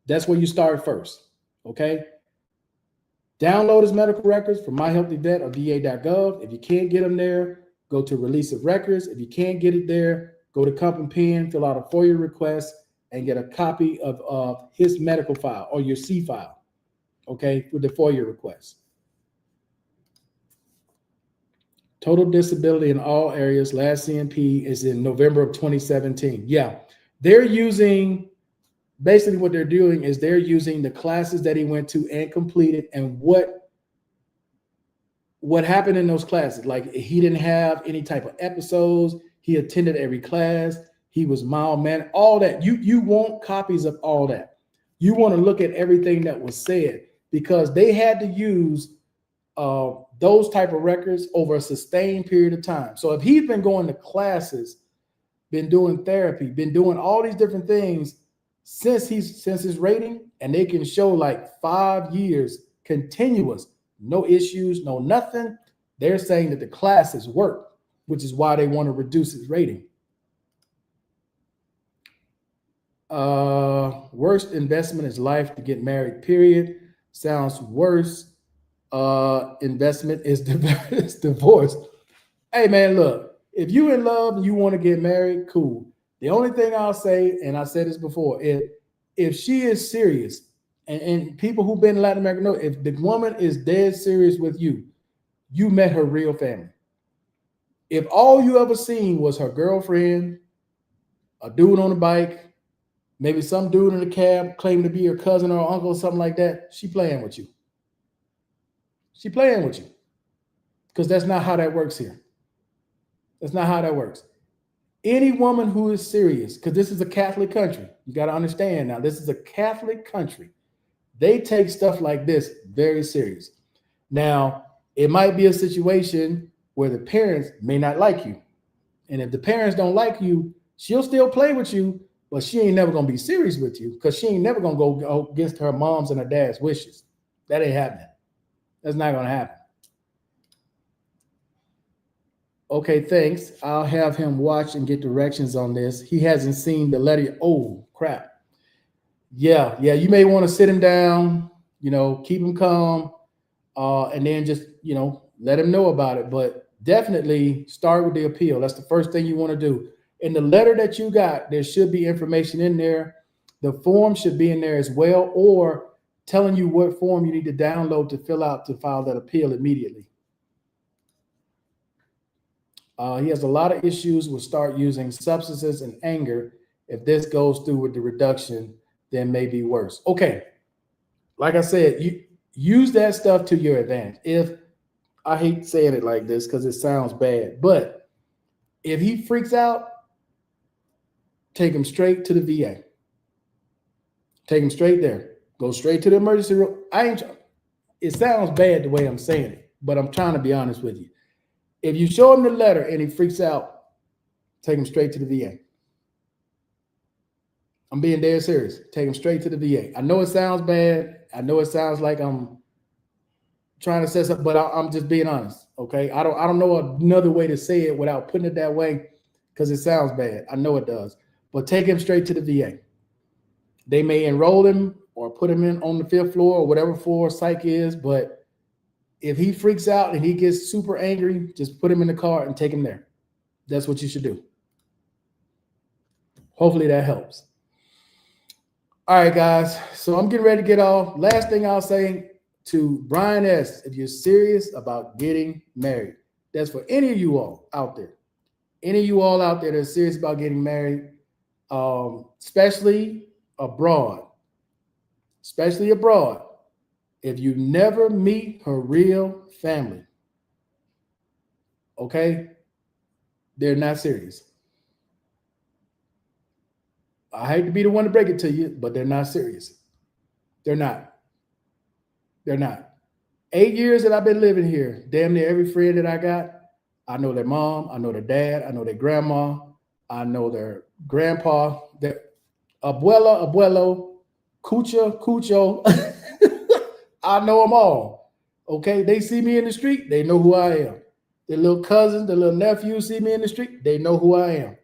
That's where you start first. Okay. Download his medical records from My Healthy Vet or va.gov. If you can't get them there, go to Release of Records. If you can't get it there, go to Comp and Pen, fill out a FOIA request, and get a copy of his medical file or your C file, okay, with the FOIA request. Total disability in all areas. Last CMP is in November of 2017. Yeah, they're using, basically what they're doing is they're using the classes that he went to and completed and what happened in those classes. Like he didn't have any type of episodes. He attended every class. He was mild-mannered, all that. You want copies of all that. You want to look at everything that was said because they had to use those type of records over a sustained period of time. So if he's been going to classes, been doing therapy, been doing all these different things since his rating, and they can show like 5 years continuous, no issues, no nothing, they're saying that the classes work, which is why they want to reduce his rating. Worst investment is life to get married, period. Sounds worse. Investment is divorce. Hey man, look, if you in love and you want to get married, cool. The only thing I'll say, and I said this before, if she is serious, and people who've been in Latin America know, if the woman is dead serious with you, you met her real family. If all you ever seen was her girlfriend, a dude on a bike, maybe some dude in a cab claiming to be your cousin or uncle or something like that, she playing with you. She playing with you. Because that's not how that works here. That's not how that works. Any woman who is serious, because this is a Catholic country, you got to understand now, this is a Catholic country. They take stuff like this very serious. Now, it might be a situation where the parents may not like you. And if the parents don't like you, she'll still play with you, but she ain't never going to be serious with you because she ain't never going to go against her mom's and her dad's wishes. That ain't happening. That's not going to happen. Okay, thanks. I'll have him watch and get directions on this. He hasn't seen the letter. Oh, crap. Yeah, you may want to sit him down, keep him calm, and then just, let him know about it. But definitely start with the appeal. That's the first thing you want to do. In the letter that you got, there should be information in there. The form should be in there as well, or telling you what form you need to download to fill out to file that appeal immediately. He has a lot of issues with start using substances and anger. If this goes through with the reduction, then maybe worse. Okay. Like I said, you use that stuff to your advantage. If I hate saying it like this because it sounds bad, but if he freaks out, take him straight to the VA. Take him straight there. Go straight to the emergency room. It sounds bad the way I'm saying it. but I'm trying to be honest with you. If you show him the letter and he freaks out, take him straight to the VA. I'm being dead serious. Take him straight to the VA. I know it sounds bad. I know it sounds like I'm trying to say something, but I'm just being honest. Okay, I don't know another way to say it without putting it that way, because it sounds bad. I know it does. But take him straight to the VA. They may enroll him or put him in on the 5th floor or whatever floor psych is, but if he freaks out and he gets super angry, just put him in the car and take him there. That's what you should do. Hopefully that helps. All right, guys. So I'm getting ready to get off. Last thing I'll say to Brian S., if you're serious about getting married, that's for any of you all out there. Any of you all out there that are serious about getting married, especially abroad. Especially abroad. If you never meet her real family, okay, they're not serious. I hate to be the one to break it to you, but they're not serious. They're not. They're not. 8 years that I've been living here, damn near every friend that I got, I know their mom, I know their dad, I know their grandma, I know their grandpa, their abuelo, cucho. I know them all. Okay, they see me in the street, they know who I am. Their little cousins, their little nephews see me in the street, they know who I am.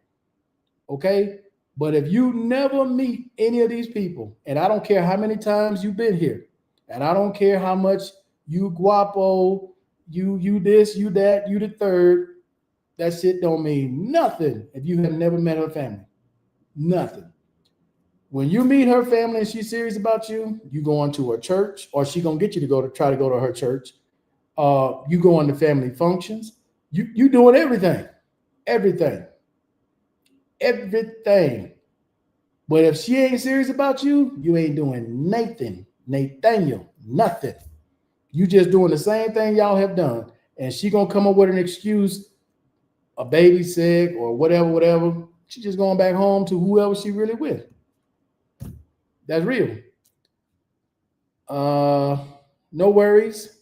Okay, but if you never meet any of these people, and I don't care how many times you've been here, and I don't care how much you guapo, you this, you that, you the third, that shit don't mean nothing if you have never met her family. Nothing. When you meet her family and she's serious about you, you go into her church, or she gonna get you to try to go to her church. You go into family functions. You doing everything. But if she ain't serious about you, you ain't doing nothing. Nothing. You just doing the same thing y'all have done, and she gonna come up with an excuse, a baby sick or whatever. She just going back home to whoever she really with. That's real. No worries.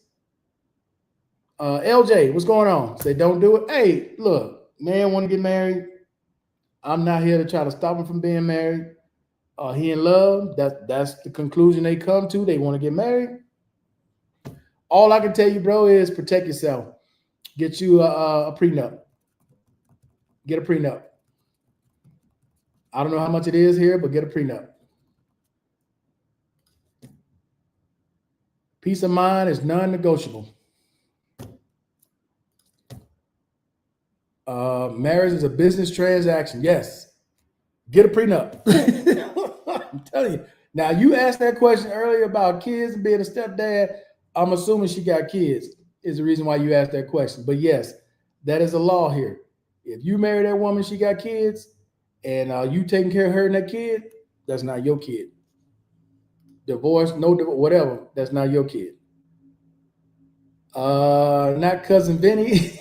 LJ, what's going on? Say don't do it. Hey, look, man want to get married. I'm not here to try to stop him from being married. He in love. That's the conclusion they come to. They want to get married. All I can tell you, bro, is protect yourself. Get you a prenup. Get a prenup. I don't know how much it is here, but get a prenup. Peace of mind is non-negotiable. Marriage is a business transaction. Yes. Get a prenup. I'm telling you. Now, you asked that question earlier about kids and being a stepdad. I'm assuming she got kids is the reason why you asked that question. But yes, that is a law here. If you marry that woman, she got kids, and you taking care of her and that kid, that's not your kid. Divorce, no divorce, whatever, that's not your kid. Not cousin Vinny.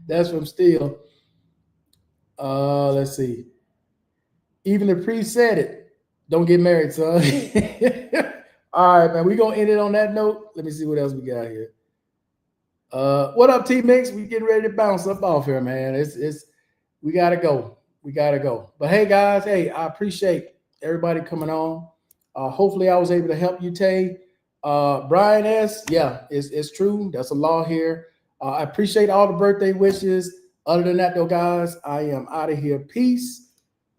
That's from Steel. Let's see. Even the priest said it. Don't get married, son. All right, man. We're gonna end it on that note. Let me see what else we got here. What up, T-Mix? We getting ready to bounce up off here, man. It's we gotta go. But hey, guys, I appreciate everybody coming on. Hopefully I was able to help you, Tay. Brian S., yeah, it's true. That's a law here. I appreciate all the birthday wishes. Other than that, though, guys, I am out of here. Peace.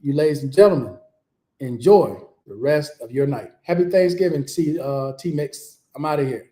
You ladies and gentlemen, enjoy the rest of your night. Happy Thanksgiving, T-Mix. I'm out of here.